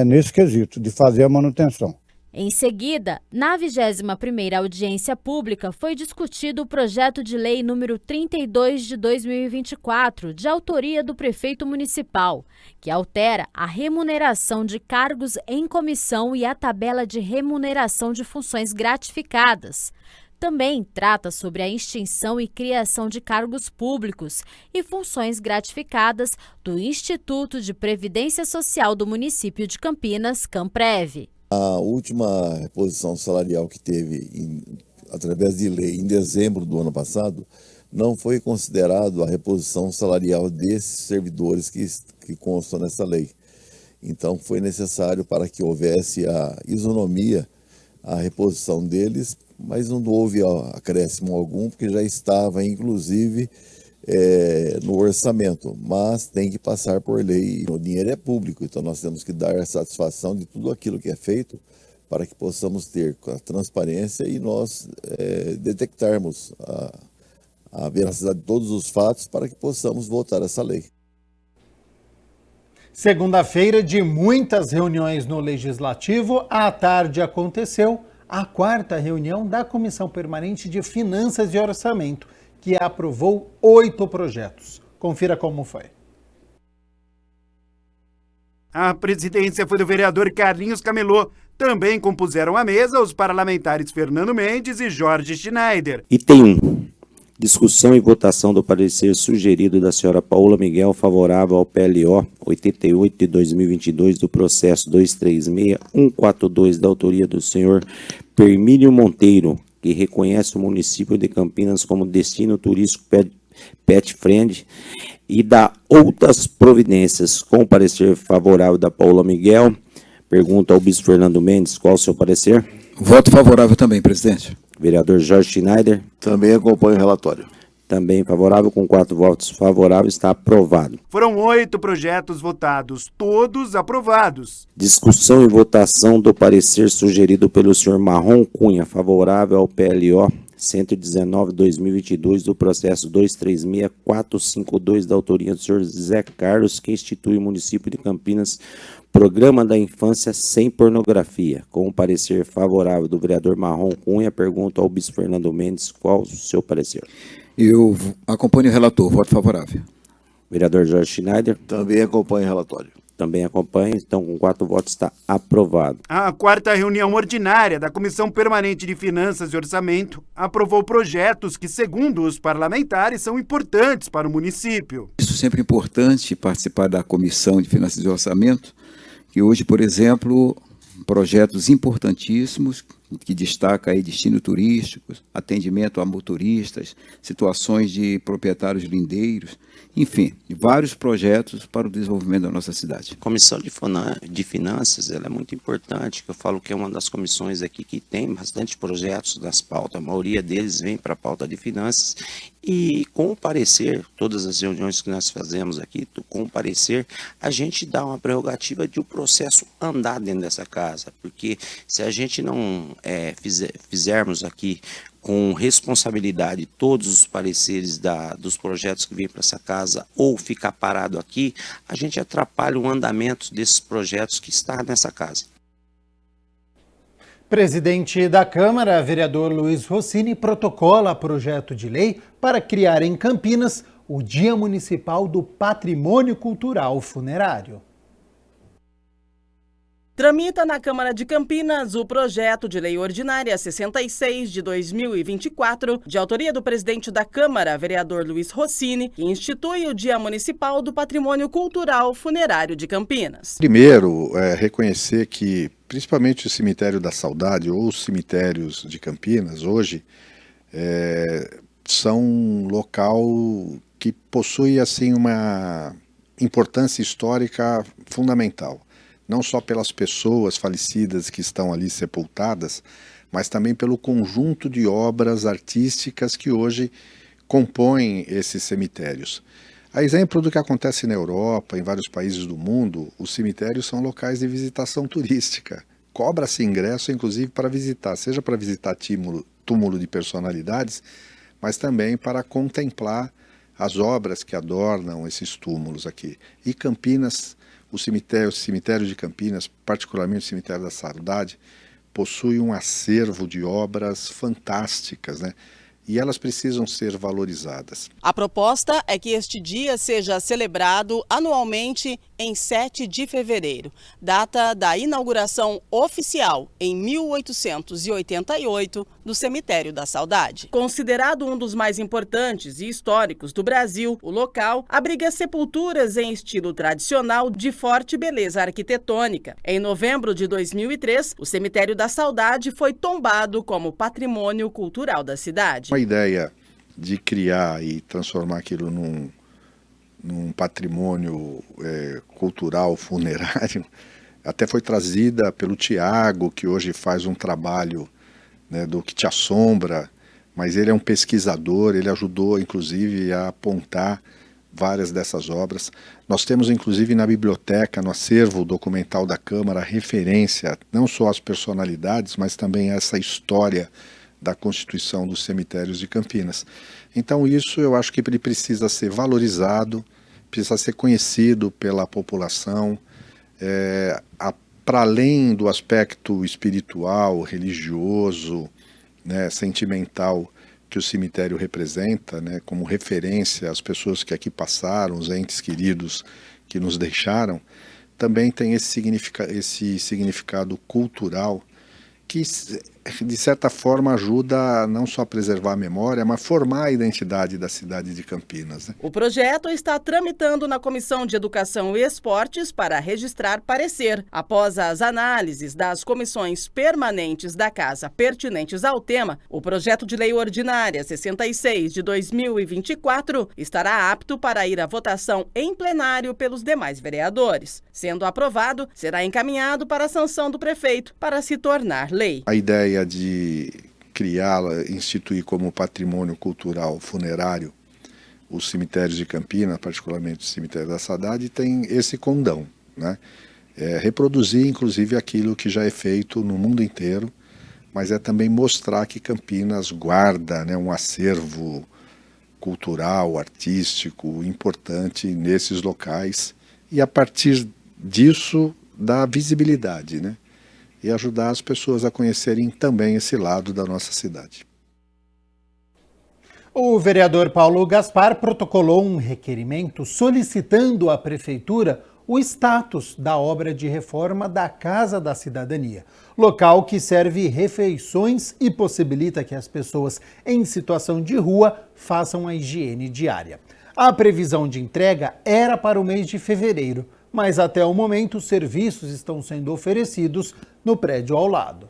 nesse quesito de fazer a manutenção. Em seguida, na 21ª audiência pública, foi discutido o projeto de lei número 32 de 2024, de autoria do prefeito municipal, que altera a remuneração de cargos em comissão e a tabela de remuneração de funções gratificadas. Também trata sobre a extinção e criação de cargos públicos e funções gratificadas do Instituto de Previdência Social do município de Campinas, Camprev. A última reposição salarial que teve através de lei em dezembro do ano passado não foi considerado a reposição salarial desses servidores que constam nessa lei. Então foi necessário, para que houvesse a isonomia, a reposição deles, mas não houve acréscimo algum, porque já estava, inclusive, no orçamento, mas tem que passar por lei. O dinheiro é público, então nós temos que dar a satisfação de tudo aquilo que é feito para que possamos ter a transparência e nós detectarmos a veracidade de todos os fatos para que possamos votar essa lei. Segunda-feira de muitas reuniões no Legislativo, à tarde aconteceu a 4ª reunião da Comissão Permanente de Finanças e Orçamento, que aprovou 8 projetos. Confira como foi. A presidência foi do vereador Carlinhos Camelô. Também compuseram a mesa os parlamentares Fernando Mendes e Jorge Schneider. Item 1. Discussão e votação do parecer sugerido da senhora Paula Miguel favorável ao PLO 88 de 2022 do processo 236142 da autoria do senhor Permínio Monteiro, que reconhece o município de Campinas como destino turístico pet friend e dá outras providências. Com o parecer favorável da Paula Miguel, pergunta ao bispo Fernando Mendes, qual o seu parecer? Voto favorável também, presidente. Vereador Jorge Schneider. Também acompanho o relatório. Também favorável, com 4 votos favoráveis, está aprovado. Foram 8 projetos votados, todos aprovados. Discussão e votação do parecer sugerido pelo senhor Marrom Cunha, favorável ao PLO 119/2022 do processo 236452 da autoria do senhor Zé Carlos, que institui o município de Campinas Programa da Infância Sem Pornografia. Com o parecer favorável do vereador Marrom Cunha, pergunto ao bispo Fernando Mendes qual o seu parecer. Eu acompanho o relator, voto favorável. Vereador Jorge Schneider. Também acompanho o relatório. Também acompanha, então com 4 votos está aprovado. A 4ª reunião ordinária da Comissão Permanente de Finanças e Orçamento aprovou projetos que, segundo os parlamentares, são importantes para o município. Isso sempre é importante, participar da Comissão de Finanças e Orçamento, que hoje, por exemplo, projetos importantíssimos que destaca aí destino turístico, atendimento a motoristas, situações de proprietários lindeiros, enfim, vários projetos para o desenvolvimento da nossa cidade. A Comissão de Finanças ela é muito importante, que eu falo que é uma das comissões aqui que tem bastante projetos das pautas, a maioria deles vem para a pauta de finanças, e com o parecer, todas as reuniões que nós fazemos aqui, com o parecer, a gente dá uma prerrogativa de o processo andar dentro dessa casa, porque se a gente não fizermos aqui com responsabilidade todos os pareceres dos projetos que vêm para essa casa ou ficar parado aqui, a gente atrapalha o andamento desses projetos que estão nessa casa. Presidente da Câmara, vereador Luiz Rossini, protocola projeto de lei para criar em Campinas o Dia Municipal do Patrimônio Cultural Funerário. Tramita na Câmara de Campinas o projeto de lei ordinária 66 de 2024, de autoria do presidente da Câmara, vereador Luiz Rossini, que institui o Dia Municipal do Patrimônio Cultural Funerário de Campinas. Primeiro, reconhecer que, principalmente o Cemitério da Saudade ou os cemitérios de Campinas, hoje, são um local que possui assim, uma importância histórica fundamental. Não só pelas pessoas falecidas que estão ali sepultadas, mas também pelo conjunto de obras artísticas que hoje compõem esses cemitérios. A exemplo do que acontece na Europa, em vários países do mundo, os cemitérios são locais de visitação turística. Cobra-se ingresso, inclusive, para visitar, seja para visitar túmulo de personalidades, mas também para contemplar as obras que adornam esses túmulos aqui. E Campinas, o cemitério de Campinas, particularmente o Cemitério da Saudade, possui um acervo de obras fantásticas, né? E elas precisam ser valorizadas. A proposta é que este dia seja celebrado anualmente em 7 de fevereiro, data da inauguração oficial, em 1888, do Cemitério da Saudade. Considerado um dos mais importantes e históricos do Brasil, o local abriga sepulturas em estilo tradicional de forte beleza arquitetônica. Em novembro de 2003, o Cemitério da Saudade foi tombado como patrimônio cultural da cidade. A ideia de criar e transformar aquilo num patrimônio cultural funerário até foi trazida pelo Tiago, que hoje faz um trabalho, né, do Que Te Assombra, mas ele é um pesquisador, ele ajudou inclusive a apontar várias dessas obras. Nós temos inclusive na biblioteca, no acervo documental da Câmara, referência não só às personalidades, mas também a essa história da constituição dos cemitérios de Campinas. Então isso eu acho que ele precisa ser valorizado, precisa ser conhecido pela população, para além do aspecto espiritual, religioso, né, sentimental que o cemitério representa, né, como referência às pessoas que aqui passaram, os entes queridos que nos deixaram, também tem esse significado cultural que, de certa forma, ajuda não só a preservar a memória, mas formar a identidade da cidade de Campinas, né? O projeto está tramitando na Comissão de Educação e Esportes para registrar parecer. Após as análises das comissões permanentes da Casa pertinentes ao tema, o projeto de lei ordinária 66 de 2024 estará apto para ir à votação em plenário pelos demais vereadores. Sendo aprovado, será encaminhado para a sanção do prefeito para se tornar lei. A ideia de criá-la, instituir como patrimônio cultural funerário os cemitérios de Campinas, particularmente o cemitério da Saudade, tem esse condão, né? Reproduzir inclusive aquilo que já é feito no mundo inteiro, mas é também mostrar que Campinas guarda, né, um acervo cultural, artístico importante nesses locais e a partir disso dá visibilidade, né? E ajudar as pessoas a conhecerem também esse lado da nossa cidade. O vereador Paulo Gaspar protocolou um requerimento solicitando à Prefeitura o status da obra de reforma da Casa da Cidadania, local que serve refeições e possibilita que as pessoas em situação de rua façam a higiene diária. A previsão de entrega era para o mês de fevereiro, mas até o momento os serviços estão sendo oferecidos no prédio ao lado.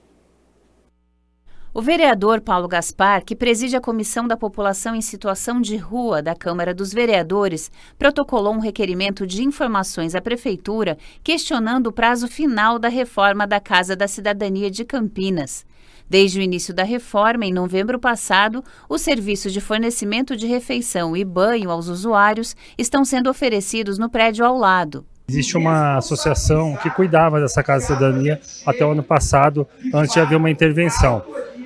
O vereador Paulo Gaspar, que preside a Comissão da População em Situação de Rua da Câmara dos Vereadores, protocolou um requerimento de informações à Prefeitura questionando o prazo final da reforma da Casa da Cidadania de Campinas. Desde o início da reforma, em novembro passado, os serviços de fornecimento de refeição e banho aos usuários estão sendo oferecidos no prédio ao lado. Existe uma associação que cuidava dessa Casa de Cidadania até o ano passado, antes de haver uma intervenção.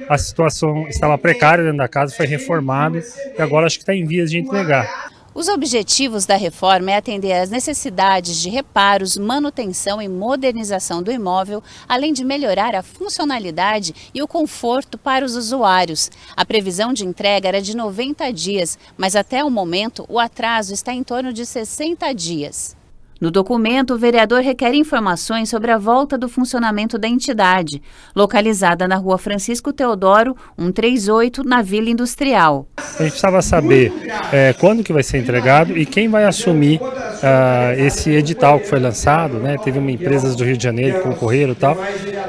A situação estava precária dentro da casa, foi reformada e agora acho que está em vias de entregar. Os objetivos da reforma é atender às necessidades de reparos, manutenção e modernização do imóvel, além de melhorar a funcionalidade e o conforto para os usuários. A previsão de entrega era de 90 dias, mas até o momento o atraso está em torno de 60 dias. No documento, o vereador requer informações sobre a volta do funcionamento da entidade, localizada na Rua Francisco Teodoro, 138, na Vila Industrial. A gente precisava saber quando que vai ser entregado e quem vai assumir esse edital que foi lançado, né? Teve uma empresa do Rio de Janeiro que concorreram e tal.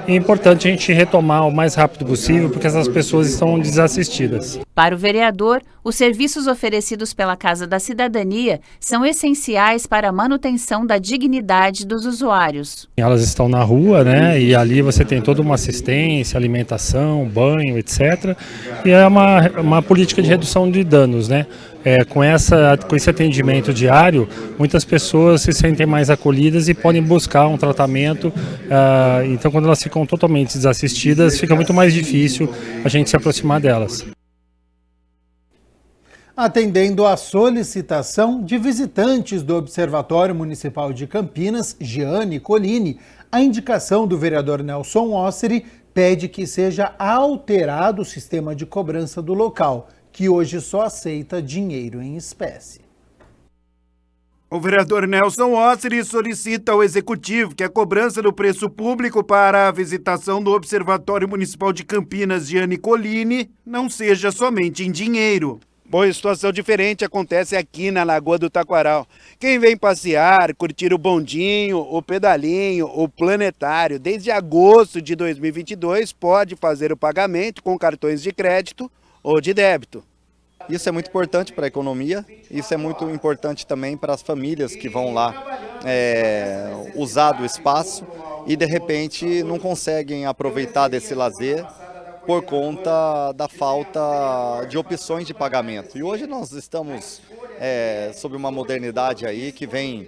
E é importante a gente retomar o mais rápido possível, porque essas pessoas estão desassistidas. Para o vereador, os serviços oferecidos pela Casa da Cidadania são essenciais para a manutenção da dignidade dos usuários. Elas estão na rua, né? E ali você tem toda uma assistência, alimentação, banho, etc. E é uma política de redução de danos, né? Com esse atendimento diário, muitas pessoas se sentem mais acolhidas e podem buscar um tratamento. Então, quando elas ficam totalmente desassistidas, fica muito mais difícil a gente se aproximar delas. Atendendo à solicitação de visitantes do Observatório Municipal de Campinas, Giane Colini, a indicação do vereador Nelson Osseri pede que seja alterado o sistema de cobrança do local, que hoje só aceita dinheiro em espécie. O vereador Nelson Osseri solicita ao Executivo que a cobrança do preço público para a visitação do Observatório Municipal de Campinas Gianni Colini não seja somente em dinheiro. Boa situação diferente acontece aqui na Lagoa do Taquaral. Quem vem passear, curtir o bondinho, o pedalinho, o planetário, desde agosto de 2022 pode fazer o pagamento com cartões de crédito ou de débito. Isso é muito importante para a economia, isso é muito importante também para as famílias que vão lá usar do espaço e de repente não conseguem aproveitar desse lazer por conta da falta de opções de pagamento. E hoje nós estamos sob uma modernidade aí que vem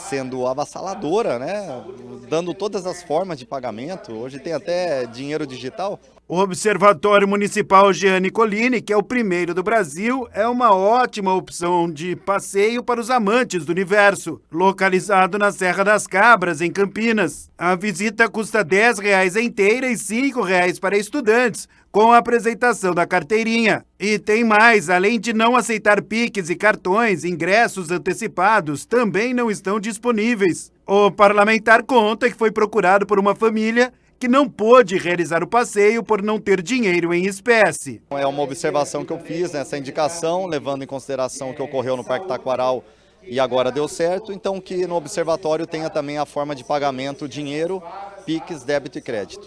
sendo avassaladora, né? Dando todas as formas de pagamento. Hoje tem até dinheiro digital. O Observatório Municipal Gianni Colini, que é o primeiro do Brasil, é uma ótima opção de passeio para os amantes do universo. Localizado na Serra das Cabras, em Campinas. A visita custa R$10 inteira e R$5 para estudantes, com a apresentação da carteirinha. E tem mais, além de não aceitar piques e cartões, ingressos antecipados também não estão disponíveis. O parlamentar conta que foi procurado por uma família que não pôde realizar o passeio por não ter dinheiro em espécie. É uma observação que eu fiz, essa indicação, levando em consideração o que ocorreu no Parque Taquaral e agora deu certo, então que no observatório tenha também a forma de pagamento dinheiro, PIX, débito e crédito.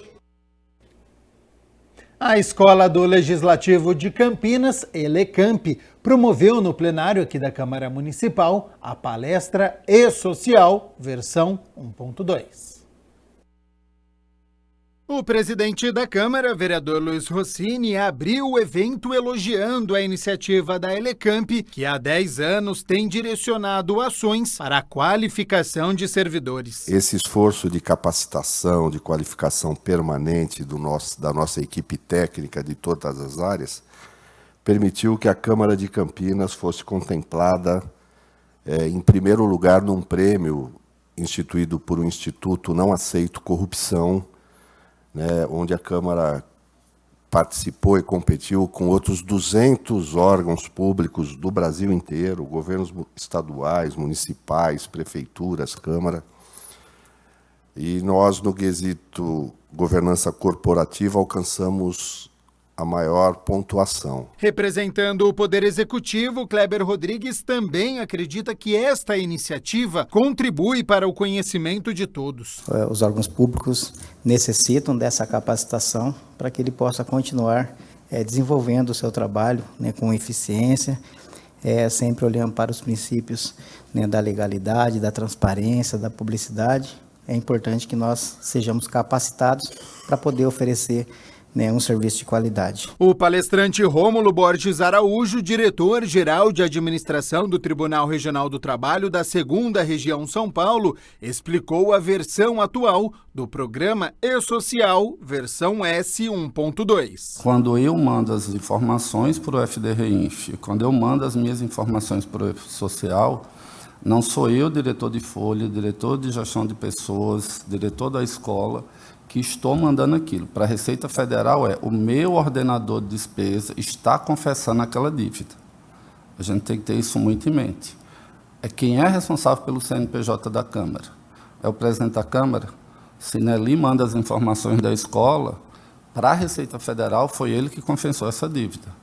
A Escola do Legislativo de Campinas, Elecamp, promoveu no plenário aqui da Câmara Municipal a palestra E-Social, versão 1.2. O presidente da Câmara, vereador Luiz Rossini, abriu o evento elogiando a iniciativa da Elecamp, que há 10 anos tem direcionado ações para a qualificação de servidores. Esse esforço de capacitação, de qualificação permanente da nossa equipe técnica de todas as áreas, permitiu que a Câmara de Campinas fosse contemplada, em primeiro lugar, num prêmio instituído por um Instituto Não Aceito Corrupção, onde a Câmara participou e competiu com outros 200 órgãos públicos do Brasil inteiro, governos estaduais, municipais, prefeituras, Câmara. E nós, no quesito governança corporativa, alcançamos a maior pontuação. Representando o Poder Executivo, Kleber Rodrigues também acredita que esta iniciativa contribui para o conhecimento de todos. Os órgãos públicos necessitam dessa capacitação para que ele possa continuar desenvolvendo o seu trabalho com eficiência, sempre olhando para os princípios da legalidade, da transparência, da publicidade. É importante que nós sejamos capacitados para poder oferecer um serviço de qualidade. O palestrante Rômulo Borges Araújo, diretor-geral de administração do Tribunal Regional do Trabalho da 2ª Região São Paulo, explicou a versão atual do programa E-Social, versão S 1.2. Quando eu mando as informações para o FDRINF, quando eu mando as minhas informações para o E-Social, não sou eu, diretor de folha, diretor de gestão de pessoas, diretor da escola, que estou mandando aquilo. Para a Receita Federal o meu ordenador de despesa está confessando aquela dívida. A gente tem que ter isso muito em mente. Quem é responsável pelo CNPJ da Câmara? É o presidente da Câmara. Se Nelly manda as informações da escola, para a Receita Federal foi ele que confessou essa dívida.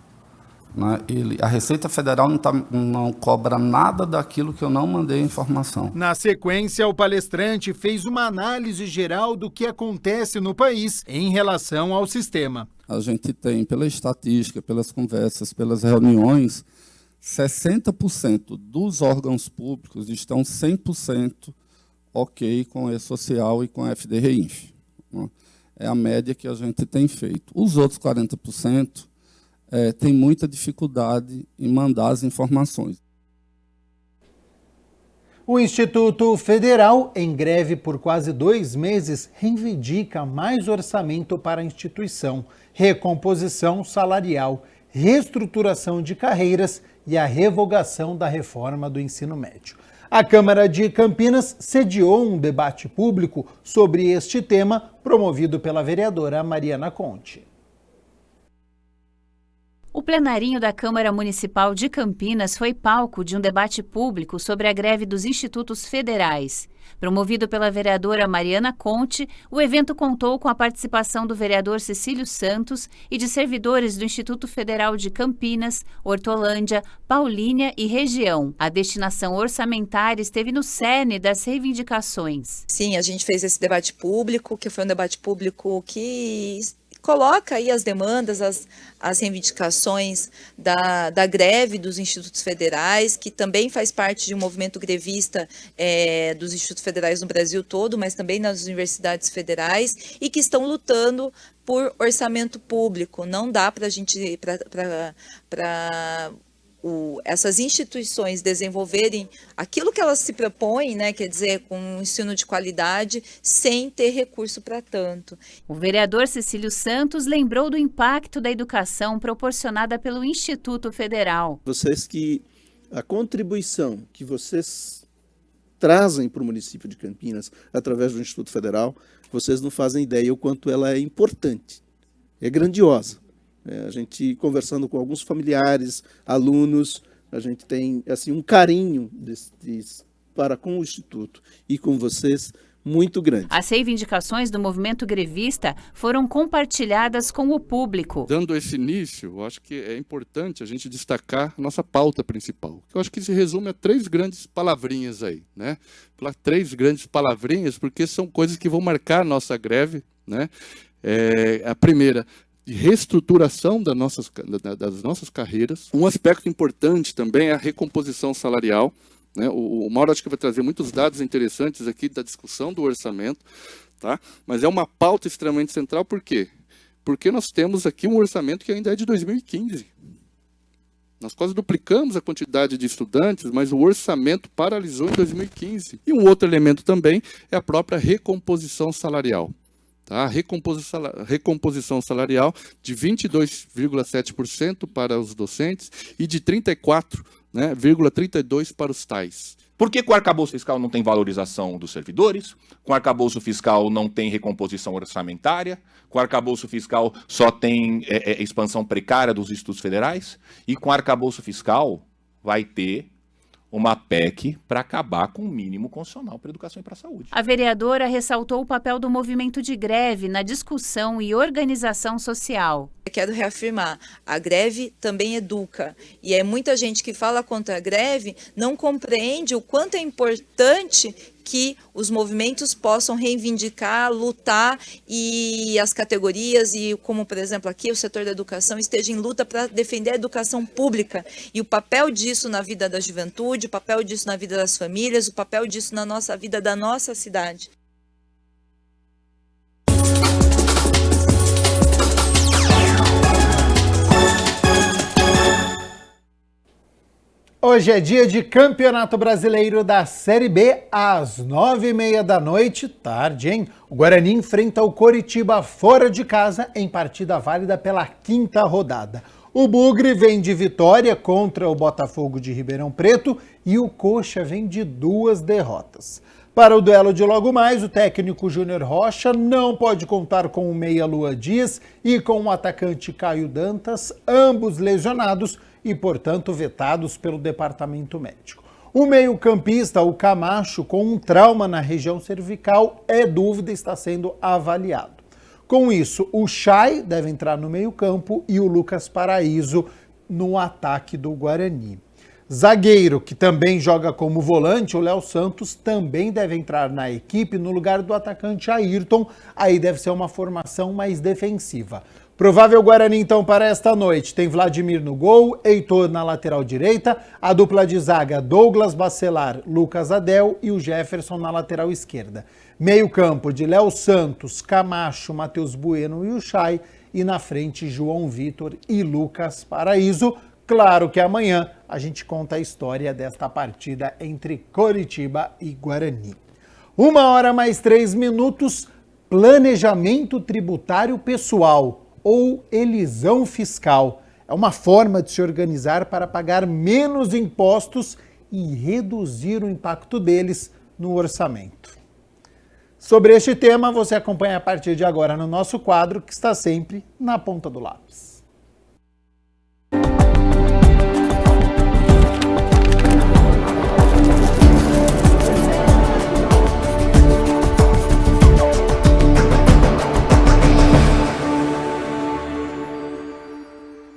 A Receita Federal não cobra nada daquilo que eu não mandei informação. Na sequência, o palestrante fez uma análise geral do que acontece no país em relação ao sistema. A gente tem, pela estatística, pelas conversas, pelas reuniões, 60% dos órgãos públicos estão 100% ok com o E-Social e com a FDRINF. É a média que a gente tem feito. Os outros 40%, tem muita dificuldade em mandar as informações. O Instituto Federal, em greve por quase 2 meses, reivindica mais orçamento para a instituição, recomposição salarial, reestruturação de carreiras e a revogação da reforma do ensino médio. A Câmara de Campinas sediou um debate público sobre este tema, promovido pela vereadora Mariana Conte. O plenarinho da Câmara Municipal de Campinas foi palco de um debate público sobre a greve dos institutos federais. Promovido pela vereadora Mariana Conte, o evento contou com a participação do vereador Cecílio Santos e de servidores do Instituto Federal de Campinas, Hortolândia, Paulínia e região. A destinação orçamentária esteve no cerne das reivindicações. Sim, a gente fez esse debate público, que foi um debate público que coloca aí as demandas, as reivindicações da greve dos institutos federais, que também faz parte de um movimento grevista dos institutos federais no Brasil todo, mas também nas universidades federais, e que estão lutando por orçamento público. Não dá para a gente, essas instituições desenvolverem aquilo que elas se propõem, né, quer dizer, com um ensino de qualidade, sem ter recurso para tanto. O vereador Cecílio Santos lembrou do impacto da educação proporcionada pelo Instituto Federal. A contribuição que vocês trazem para o município de Campinas, através do Instituto Federal, vocês não fazem ideia o quanto ela é importante, é grandiosa. A gente conversando com alguns familiares, alunos, a gente tem assim um carinho para com o Instituto e com vocês muito grande. As reivindicações do movimento grevista foram compartilhadas com o público. Dando esse início, eu acho que é importante a gente destacar a nossa pauta principal. Eu acho que se resume a 3 grandes palavrinhas aí, né? 3 grandes palavrinhas, porque são coisas que vão marcar a nossa greve, né? A primeira, de reestruturação das nossas carreiras. Um aspecto importante também é a recomposição salarial, né? O Mauro acho que vai trazer muitos dados interessantes aqui da discussão do orçamento, tá? Mas é uma pauta extremamente central, por quê? Porque nós temos aqui um orçamento que ainda é de 2015. Nós quase duplicamos a quantidade de estudantes, mas o orçamento paralisou em 2015. E um outro elemento também é a própria recomposição salarial. Tá? Recomposição salarial de 22,7% para os docentes e de 34,32% para os tais. Por que com o arcabouço fiscal não tem valorização dos servidores? Com o arcabouço fiscal não tem recomposição orçamentária? Com o arcabouço fiscal só tem expansão precária dos institutos federais? E com o arcabouço fiscal vai ter uma PEC para acabar com o mínimo constitucional para a educação e para a saúde. A vereadora ressaltou o papel do movimento de greve na discussão e organização social. Eu quero reafirmar, a greve também educa. E muita gente que fala contra a greve não compreende o quanto é importante que os movimentos possam reivindicar, lutar e as categorias, e como, por exemplo, aqui o setor da educação esteja em luta para defender a educação pública. E o papel disso na vida da juventude, o papel disso na vida das famílias, o papel disso na nossa vida da nossa cidade. Hoje é dia de Campeonato Brasileiro da Série B, às 9h30 da noite, tarde, hein? O Guarani enfrenta o Coritiba fora de casa em partida válida pela 5ª rodada. O Bugre vem de vitória contra o Botafogo de Ribeirão Preto e o Coxa vem de 2 derrotas. Para o duelo de logo mais, o técnico Júnior Rocha não pode contar com o meia Lua Dias e com o atacante Caio Dantas, ambos lesionados e, portanto, vetados pelo departamento médico. O meio-campista, o Camacho, com um trauma na região cervical, é dúvida e está sendo avaliado. Com isso, o Chay deve entrar no meio-campo e o Lucas Paraíso no ataque do Guarani. Zagueiro, que também joga como volante, o Léo Santos também deve entrar na equipe no lugar do atacante Ayrton. Aí deve ser uma formação mais defensiva. Provável Guarani, então, para esta noite. Tem Vladimir no gol, Heitor na lateral direita, a dupla de zaga Douglas Bacelar, Lucas Adel e o Jefferson na lateral esquerda. Meio campo de Léo Santos, Camacho, Matheus Bueno e o Chay. E na frente, João Vitor e Lucas Paraíso. Claro que amanhã a gente conta a história desta partida entre Coritiba e Guarani. 1h mais 3 minutos, planejamento tributário pessoal ou elisão fiscal. É uma forma de se organizar para pagar menos impostos e reduzir o impacto deles no orçamento. Sobre este tema, você acompanha a partir de agora no nosso quadro, que está sempre na ponta do lápis.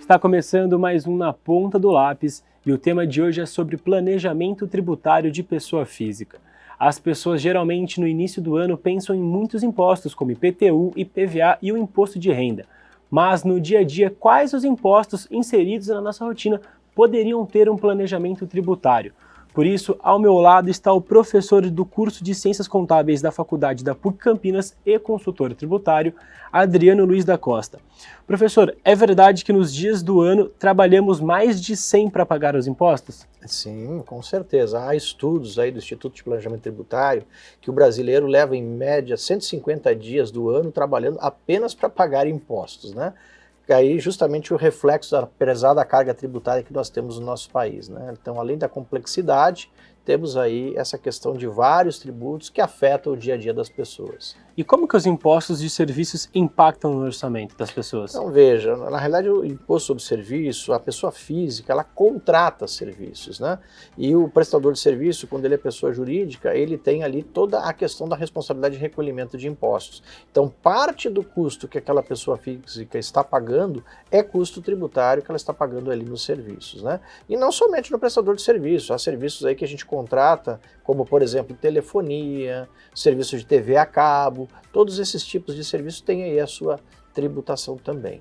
Está começando mais um Na Ponta do Lápis e o tema de hoje é sobre planejamento tributário de pessoa física. As pessoas geralmente no início do ano pensam em muitos impostos como IPTU, IPVA e o imposto de renda. Mas no dia a dia, quais os impostos inseridos na nossa rotina poderiam ter um planejamento tributário? Por isso, ao meu lado está o professor do curso de Ciências Contábeis da Faculdade da PUC Campinas e consultor tributário, Adriano Luiz da Costa. Professor, é verdade que nos dias do ano trabalhamos mais de 100 para pagar os impostos? Sim, com certeza. Há estudos aí do Instituto de Planejamento Tributário que o brasileiro leva em média 150 dias do ano trabalhando apenas para pagar impostos, né? E aí justamente o reflexo da pesada carga tributária que nós temos no nosso país, né? Então, além da complexidade, temos aí essa questão de vários tributos que afetam o dia a dia das pessoas. E como que os impostos de serviços impactam no orçamento das pessoas? Então veja, na realidade o imposto sobre serviço, a pessoa física, ela contrata serviços, né? E o prestador de serviço, quando ele é pessoa jurídica, ele tem ali toda a questão da responsabilidade de recolhimento de impostos. Então parte do custo que aquela pessoa física está pagando é custo tributário que ela está pagando ali nos serviços, né? E não somente no prestador de serviço, há serviços aí que a gente contrata, como por exemplo telefonia, serviços de TV a cabo, todos esses tipos de serviços têm aí a sua tributação também.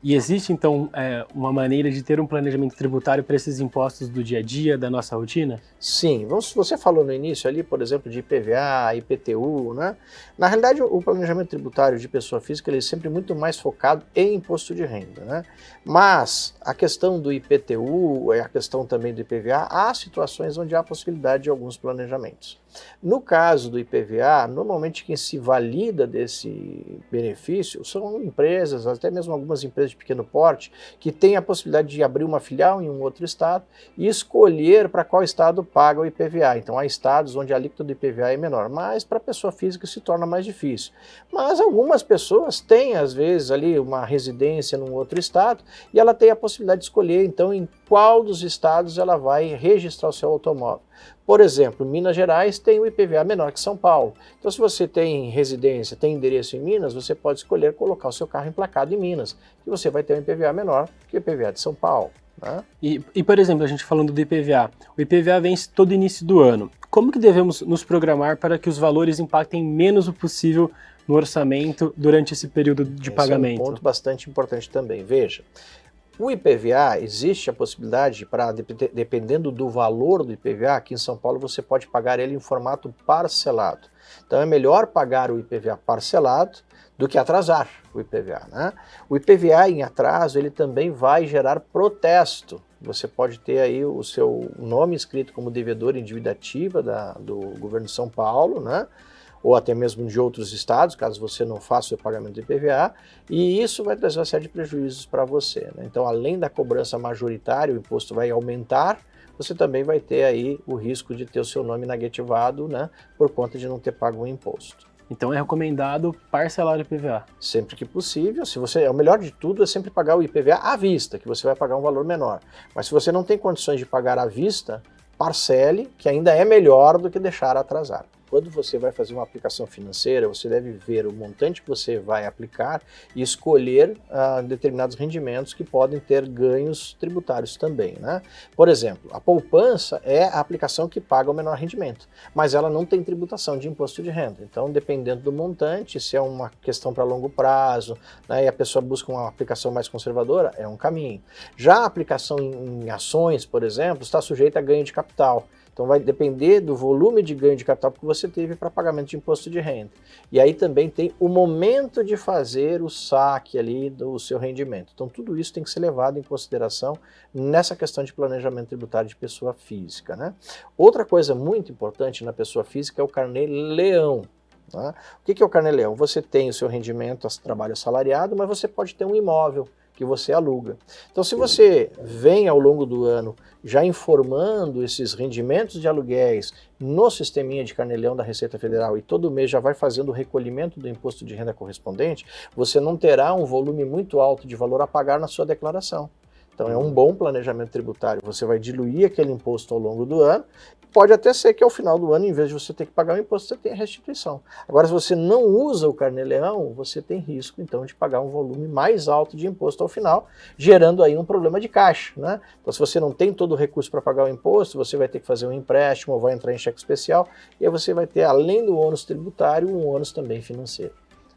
E existe então uma maneira de ter um planejamento tributário para esses impostos do dia a dia, da nossa rotina? Sim, você falou no início ali, por exemplo, de IPVA, IPTU, né? Na realidade, o planejamento tributário de pessoa física ele é sempre muito mais focado em imposto de renda, né? Mas a questão do IPTU, a questão também do IPVA, há situações onde há possibilidade de alguns planejamentos. No caso do IPVA, normalmente quem se valida desse benefício são empresas, até mesmo algumas empresas de pequeno porte, que têm a possibilidade de abrir uma filial em um outro estado e escolher para qual estado paga o IPVA. Então há estados onde a alíquota do IPVA é menor, mas para a pessoa física se torna mais difícil. Mas algumas pessoas têm, às vezes, ali uma residência num outro estado e ela tem a possibilidade de escolher, então, em qual dos estados ela vai registrar o seu automóvel. Por exemplo, Minas Gerais tem o IPVA menor que São Paulo. Então, se você tem residência, tem endereço em Minas, você pode escolher colocar o seu carro emplacado em Minas, que você vai ter um IPVA menor que o IPVA de São Paulo. Né? E, por exemplo, a gente falando do IPVA, o IPVA vence todo início do ano. Como que devemos nos programar para que os valores impactem menos o possível no orçamento durante esse período de pagamento? É um ponto bastante importante também. Veja, o IPVA, existe a possibilidade para, dependendo do valor do IPVA, aqui em São Paulo você pode pagar ele em formato parcelado. Então é melhor pagar o IPVA parcelado do que atrasar o IPVA, né? O IPVA em atraso, ele também vai gerar protesto. Você pode ter aí o seu nome escrito como devedor em dívida ativa do governo de São Paulo, né? Ou até mesmo de outros estados, caso você não faça o pagamento do IPVA, e isso vai trazer uma série de prejuízos para você, né? Então, além da cobrança majoritária, o imposto vai aumentar, você também vai ter aí o risco de ter o seu nome negativado, né, por conta de não ter pago o imposto. Então é recomendado parcelar o IPVA? Sempre que possível. O melhor de tudo é sempre pagar o IPVA à vista, que você vai pagar um valor menor. Mas se você não tem condições de pagar à vista, parcele, que ainda é melhor do que deixar atrasar. Quando você vai fazer uma aplicação financeira, você deve ver o montante que você vai aplicar e escolher determinados rendimentos que podem ter ganhos tributários também, né? Por exemplo, a poupança é a aplicação que paga o menor rendimento, mas ela não tem tributação de imposto de renda. Então, dependendo do montante, se é uma questão para longo prazo, né, e a pessoa busca uma aplicação mais conservadora, é um caminho. Já a aplicação em ações, por exemplo, está sujeita a ganho de capital. Então vai depender do volume de ganho de capital que você teve para pagamento de imposto de renda. E aí também tem o momento de fazer o saque ali do seu rendimento. Então tudo isso tem que ser levado em consideração nessa questão de planejamento tributário de pessoa física, né? Outra coisa muito importante na pessoa física é o carnê-leão. Tá? O que é o carnê-leão? Você tem o seu rendimento, trabalho assalariado, mas você pode ter um imóvel que você aluga. Então, se você vem ao longo do ano já informando esses rendimentos de aluguéis no sisteminha de carnê-leão da Receita Federal e todo mês já vai fazendo o recolhimento do imposto de renda correspondente, você não terá um volume muito alto de valor a pagar na sua declaração. Então é um bom planejamento tributário. Você vai diluir aquele imposto ao longo do ano. Pode até ser que ao final do ano, em vez de você ter que pagar o imposto, você tenha restituição. Agora, se você não usa o carnê-leão, você tem risco, então, de pagar um volume mais alto de imposto ao final, gerando aí um problema de caixa, né? Então, se você não tem todo o recurso para pagar o imposto, você vai ter que fazer um empréstimo ou vai entrar em cheque especial, e aí você vai ter, além do ônus tributário, um ônus também financeiro.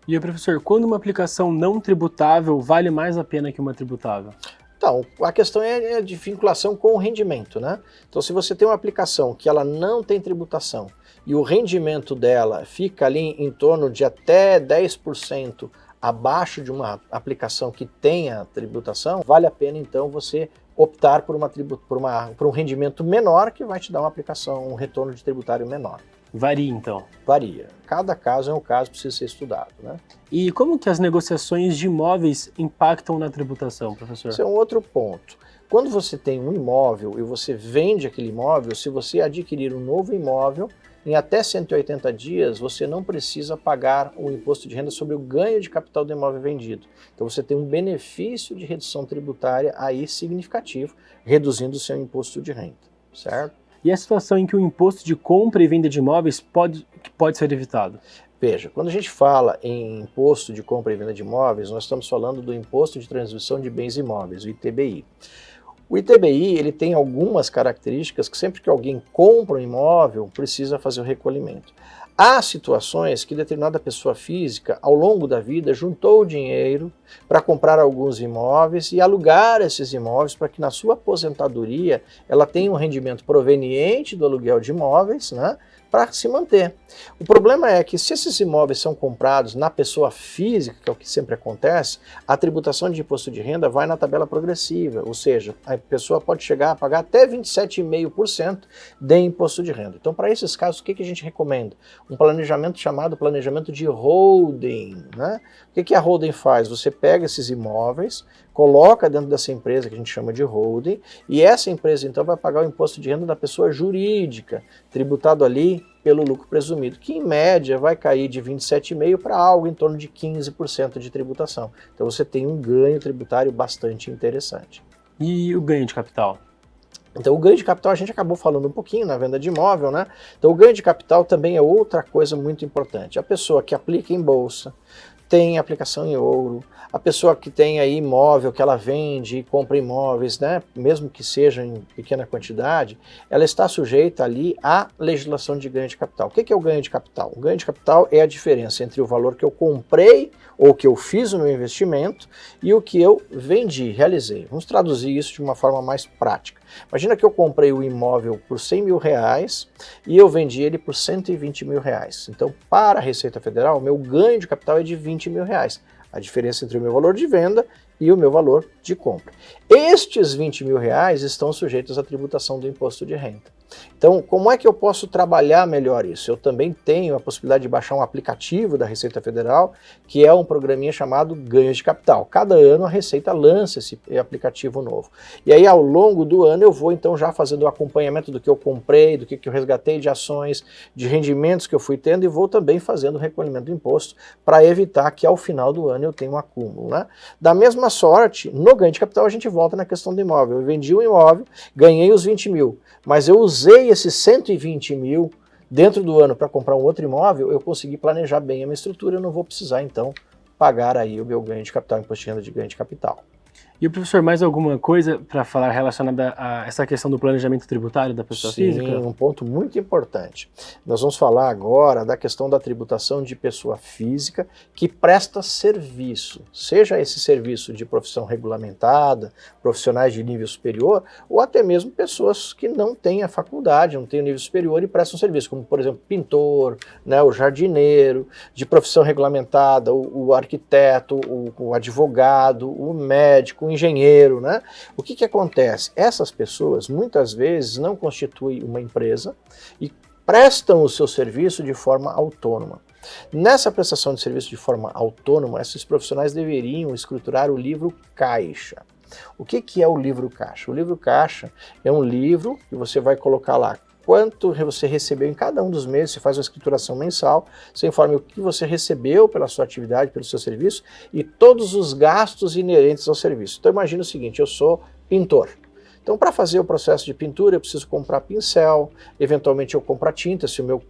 E, professor, quando uma aplicação não tributável vale mais a pena que uma tributável? Então, a questão é de vinculação com o rendimento, né? Então, se você tem uma aplicação que ela não tem tributação e o rendimento dela fica ali em torno de até 10% abaixo de uma aplicação que tenha tributação, vale a pena, então, você optar por um rendimento menor que vai te dar uma aplicação, um retorno de tributário menor. Varia, então? Varia. Cada caso é um caso, precisa ser estudado, né? E como que as negociações de imóveis impactam na tributação, professor? Esse é um outro ponto. Quando você tem um imóvel e você vende aquele imóvel, se você adquirir um novo imóvel, em até 180 dias, você não precisa pagar o imposto de renda sobre o ganho de capital do imóvel vendido. Então você tem um benefício de redução tributária aí significativo, reduzindo o seu imposto de renda, certo? E a situação em que o imposto de compra e venda de imóveis pode ser evitado? Veja, quando a gente fala em imposto de compra e venda de imóveis, nós estamos falando do Imposto de Transmissão de Bens Imóveis, o ITBI. O ITBI ele tem algumas características que sempre que alguém compra um imóvel, precisa fazer o recolhimento. Há situações que determinada pessoa física, ao longo da vida, juntou dinheiro para comprar alguns imóveis e alugar esses imóveis para que na sua aposentadoria ela tenha um rendimento proveniente do aluguel de imóveis, né, para se manter. O problema é que se esses imóveis são comprados na pessoa física, que é o que sempre acontece, a tributação de imposto de renda vai na tabela progressiva, ou seja, a pessoa pode chegar a pagar até 27,5% de imposto de renda. Então, para esses casos, o que a gente recomenda? Um planejamento chamado planejamento de holding, né? O que a holding faz? Você pega esses imóveis, coloca dentro dessa empresa que a gente chama de holding, e essa empresa então vai pagar o imposto de renda da pessoa jurídica, tributado ali pelo lucro presumido, que em média vai cair de 27,5% para algo em torno de 15% de tributação. Então você tem um ganho tributário bastante interessante. E o ganho de capital? Então o ganho de capital a gente acabou falando um pouquinho na venda de imóvel, né? Então o ganho de capital também é outra coisa muito importante. A pessoa que aplica em bolsa, tem aplicação em ouro, a pessoa que tem aí imóvel que ela vende e compra imóveis, né, mesmo que seja em pequena quantidade, ela está sujeita ali à legislação de ganho de capital. O que é o ganho de capital? O ganho de capital é a diferença entre o valor que eu comprei ou que eu fiz no investimento e o que eu vendi, realizei. Vamos traduzir isso de uma forma mais prática. Imagina que eu comprei o imóvel por R$100 mil e eu vendi ele por R$120 mil. Então, para a Receita Federal, o meu ganho de capital é de R$20 mil. A diferença entre o meu valor de venda e o meu valor de compra. Estes R$20 mil estão sujeitos à tributação do imposto de renda. Então, como é que eu posso trabalhar melhor isso? Eu também tenho a possibilidade de baixar um aplicativo da Receita Federal, que é um programinha chamado Ganhos de Capital. Cada ano a Receita lança esse aplicativo novo. E aí, ao longo do ano, eu vou então já fazendo o acompanhamento do que eu comprei, do que eu resgatei de ações, de rendimentos que eu fui tendo, e vou também fazendo o recolhimento do imposto para evitar que ao final do ano eu tenha um acúmulo, né? Da mesma sorte, no ganho de capital a gente volta na questão do imóvel. Eu vendi um imóvel, ganhei os 20 mil, mas eu usei esses 120 mil dentro do ano para comprar um outro imóvel, eu consegui planejar bem a minha estrutura, eu não vou precisar então pagar aí o meu ganho de capital, imposto de renda de ganho de capital. E, professor, mais alguma coisa para falar relacionada a essa questão do planejamento tributário da pessoa física? Sim, um ponto muito importante. Nós vamos falar agora da questão da tributação de pessoa física que presta serviço, seja esse serviço de profissão regulamentada, profissionais de nível superior, ou até mesmo pessoas que não têm a faculdade, não têm o nível superior e prestam serviço, como, por exemplo, pintor, né, o jardineiro, de profissão regulamentada, o arquiteto, o advogado, o médico, o engenheiro, né? O que acontece? Essas pessoas muitas vezes não constituem uma empresa e prestam o seu serviço de forma autônoma. Nessa prestação de serviço de forma autônoma, esses profissionais deveriam escriturar o livro caixa. O que é o livro caixa? O livro caixa é um livro que você vai colocar lá quanto você recebeu em cada um dos meses, você faz uma escrituração mensal, você informa o que você recebeu pela sua atividade, pelo seu serviço e todos os gastos inerentes ao serviço. Então imagina o seguinte, eu sou pintor. Então, para fazer o processo de pintura, eu preciso comprar pincel, eventualmente eu compro a tinta, se o meu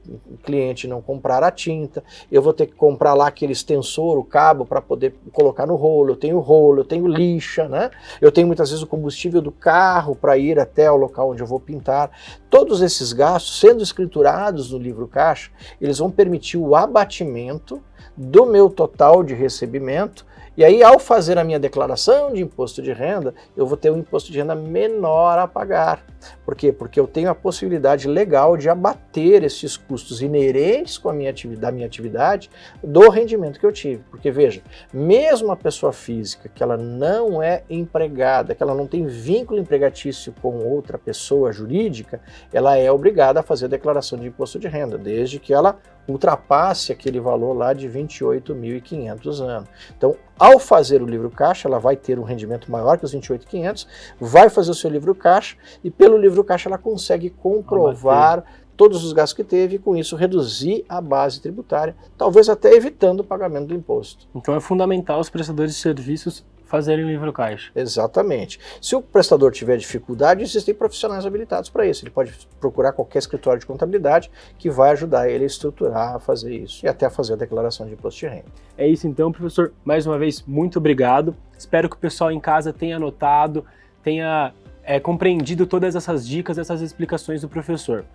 cliente não comprar a tinta, eu vou ter que comprar lá aquele extensor, o cabo, para poder colocar no rolo, eu tenho lixa, né? Eu tenho muitas vezes o combustível do carro para ir até o local onde eu vou pintar. Todos esses gastos, sendo escriturados no livro caixa, eles vão permitir o abatimento do meu total de recebimento. E aí, ao fazer a minha declaração de imposto de renda, eu vou ter um imposto de renda menor a pagar. Por quê? Porque eu tenho a possibilidade legal de abater esses custos inerentes com a minha atividade do rendimento que eu tive. Porque, veja, mesmo a pessoa física que ela não é empregada, que ela não tem vínculo empregatício com outra pessoa jurídica, ela é obrigada a fazer a declaração de imposto de renda, desde que ela ultrapasse aquele valor lá de 28.500 anos. Então, ao fazer o livro caixa, ela vai ter um rendimento maior que os 28.500, vai fazer o seu livro caixa e pelo livro caixa ela consegue comprovar todos os gastos que teve e com isso reduzir a base tributária, talvez até evitando o pagamento do imposto. Então é fundamental os prestadores de serviços fazerem o livro caixa. Exatamente. Se o prestador tiver dificuldade, existem profissionais habilitados para isso. Ele pode procurar qualquer escritório de contabilidade que vai ajudar ele a estruturar, a fazer isso e até a fazer a declaração de imposto de renda. É isso então, professor. Mais uma vez, muito obrigado. Espero que o pessoal em casa tenha anotado, tenha compreendido todas essas dicas, essas explicações do professor.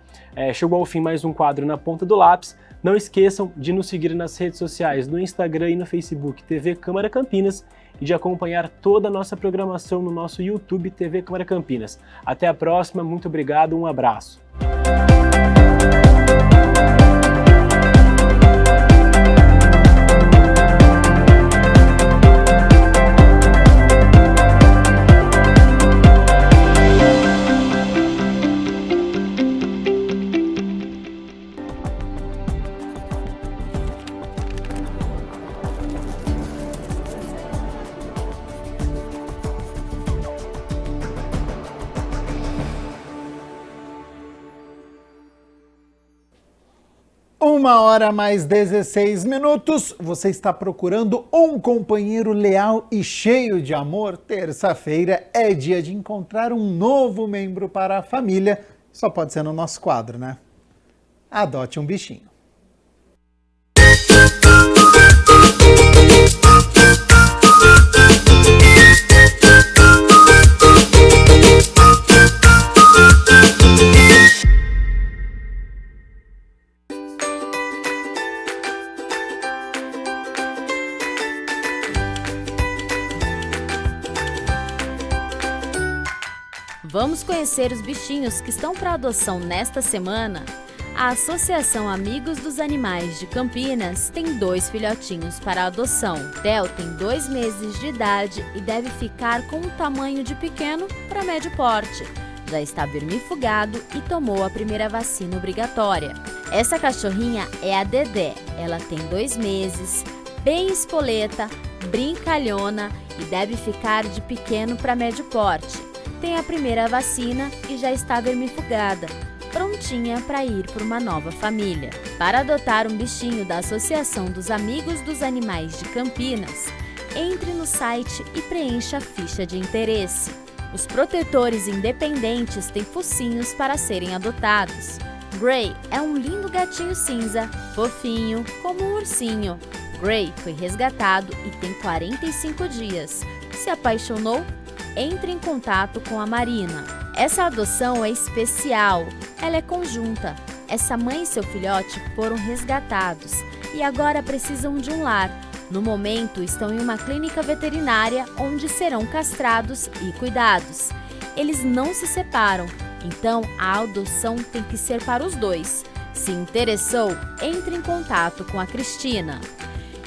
Chegou ao fim mais um quadro na ponta do lápis. Não esqueçam de nos seguir nas redes sociais, no Instagram e no Facebook TV Câmara Campinas e de acompanhar toda a nossa programação no nosso YouTube TV Câmara Campinas. Até a próxima, muito obrigado, um abraço. Uma hora mais 16 minutos. Você está procurando um companheiro leal e cheio de amor? Terça-feira é dia de encontrar um novo membro para a família. Só pode ser no nosso quadro, né? Adote um bichinho. Vamos conhecer os bichinhos que estão para adoção nesta semana? A Associação Amigos dos Animais de Campinas tem 2 filhotinhos para adoção. Theo tem 2 meses de idade e deve ficar com um tamanho de pequeno para médio porte. Já está vermifugado e tomou a primeira vacina obrigatória. Essa cachorrinha é a Dedé. Ela tem 2 meses, bem espoleta, brincalhona e deve ficar de pequeno para médio porte. Tem a primeira vacina e já está vermifugada, prontinha para ir para uma nova família. Para adotar um bichinho da Associação dos Amigos dos Animais de Campinas, entre no site e preencha a ficha de interesse. Os protetores independentes têm focinhos para serem adotados. Gray é um lindo gatinho cinza, fofinho, como um ursinho. Gray foi resgatado e tem 45 dias. Se apaixonou? Entre em contato com a Marina. Essa adoção é especial, ela é conjunta. Essa mãe e seu filhote foram resgatados e agora precisam de um lar. No momento, estão em uma clínica veterinária onde serão castrados e cuidados. Eles não se separam, então a adoção tem que ser para os 2. Se interessou, entre em contato com a Cristina.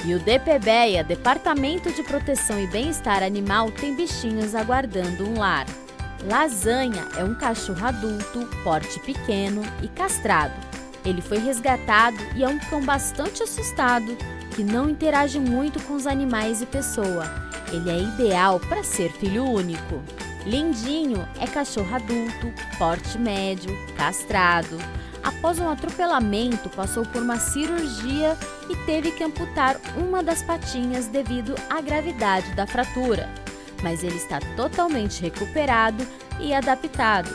E o DPBEA, Departamento de Proteção e Bem-Estar Animal, tem bichinhos aguardando um lar. Lasanha é um cachorro adulto, porte pequeno e castrado. Ele foi resgatado e é um cão bastante assustado, que não interage muito com os animais e pessoa. Ele é ideal para ser filho único. Lindinho é cachorro adulto, porte médio, castrado. Após um atropelamento, passou por uma cirurgia e teve que amputar uma das patinhas devido à gravidade da fratura. mas ele está totalmente recuperado e adaptado.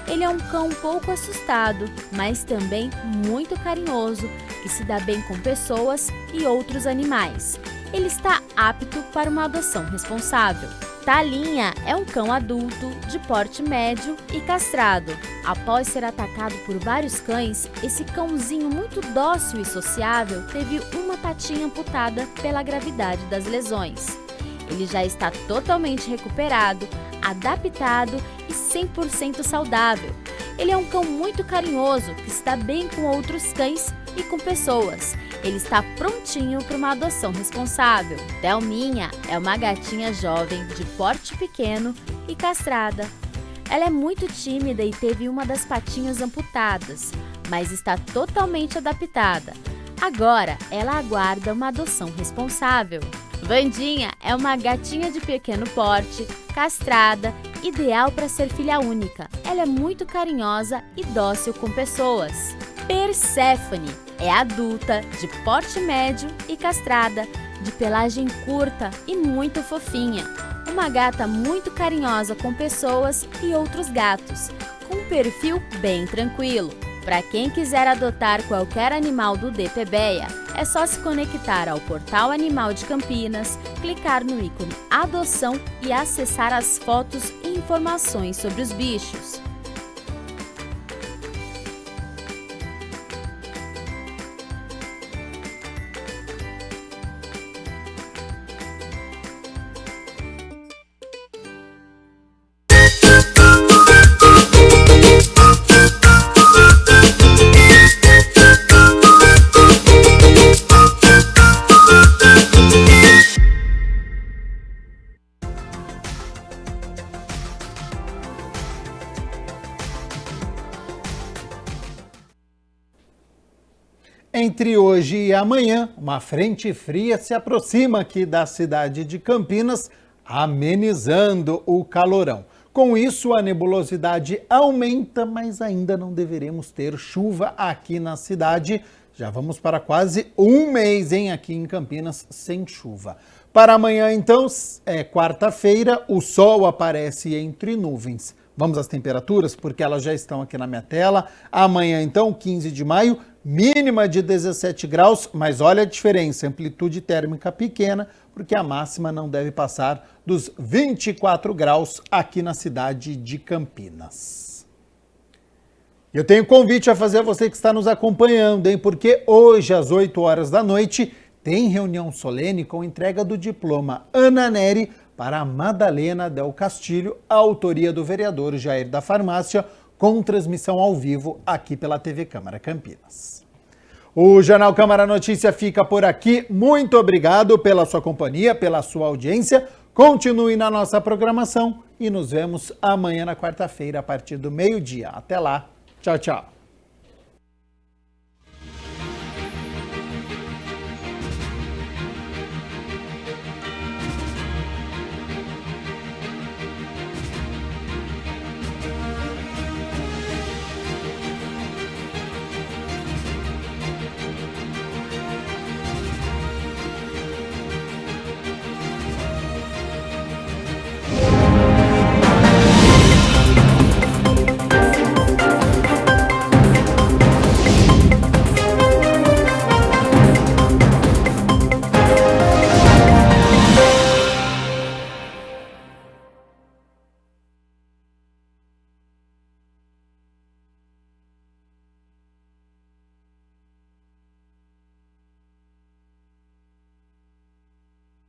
Ele é um cão um pouco assustado, mas também muito carinhoso, que se dá bem com pessoas e outros animais. Ele está apto para uma adoção responsável. Talinha é um cão adulto, de porte médio e castrado. Após ser atacado por vários cães, esse cãozinho muito dócil e sociável teve uma patinha amputada pela gravidade das lesões. Ele já está totalmente recuperado, adaptado e 100% saudável. Ele é um cão muito carinhoso, que está bem com outros cães e com pessoas. Ele está prontinho para uma adoção responsável. Thelminha é uma gatinha jovem de porte pequeno e castrada. Ela é muito tímida e teve uma das patinhas amputadas, mas está totalmente adaptada. Agora, ela aguarda uma adoção responsável. Vandinha é uma gatinha de pequeno porte, castrada, ideal para ser filha única. Ela é muito carinhosa e dócil com pessoas. Perséfone é adulta, de porte médio e castrada, de pelagem curta e muito fofinha. Uma gata muito carinhosa com pessoas e outros gatos, com um perfil bem tranquilo. Para quem quiser adotar qualquer animal do DPBEA, é só se conectar ao Portal Animal de Campinas, clicar no ícone Adoção e acessar as fotos e informações sobre os bichos. Entre hoje e amanhã, uma frente fria se aproxima aqui da cidade de Campinas, amenizando o calorão. Com isso, a nebulosidade aumenta, mas ainda não deveremos ter chuva aqui na cidade. Já vamos para quase um mês, aqui em Campinas, sem chuva. Para amanhã, então, quarta-feira, o sol aparece entre nuvens. Vamos às temperaturas, porque elas já estão aqui na minha tela. Amanhã, então, 15 de maio, mínima de 17 graus, mas olha a diferença, amplitude térmica pequena, porque a máxima não deve passar dos 24 graus aqui na cidade de Campinas. Eu tenho um convite a fazer a você que está nos acompanhando, porque hoje, às 8 horas da noite, tem reunião solene com entrega do diploma Ana Neri para a Madalena Del Castilho, a autoria do vereador Jair da Farmácia, com transmissão ao vivo aqui pela TV Câmara Campinas. O Jornal Câmara Notícia fica por aqui. Muito obrigado pela sua companhia, pela sua audiência. Continue na nossa programação e nos vemos amanhã na quarta-feira a partir do meio-dia. Até lá. Tchau, tchau.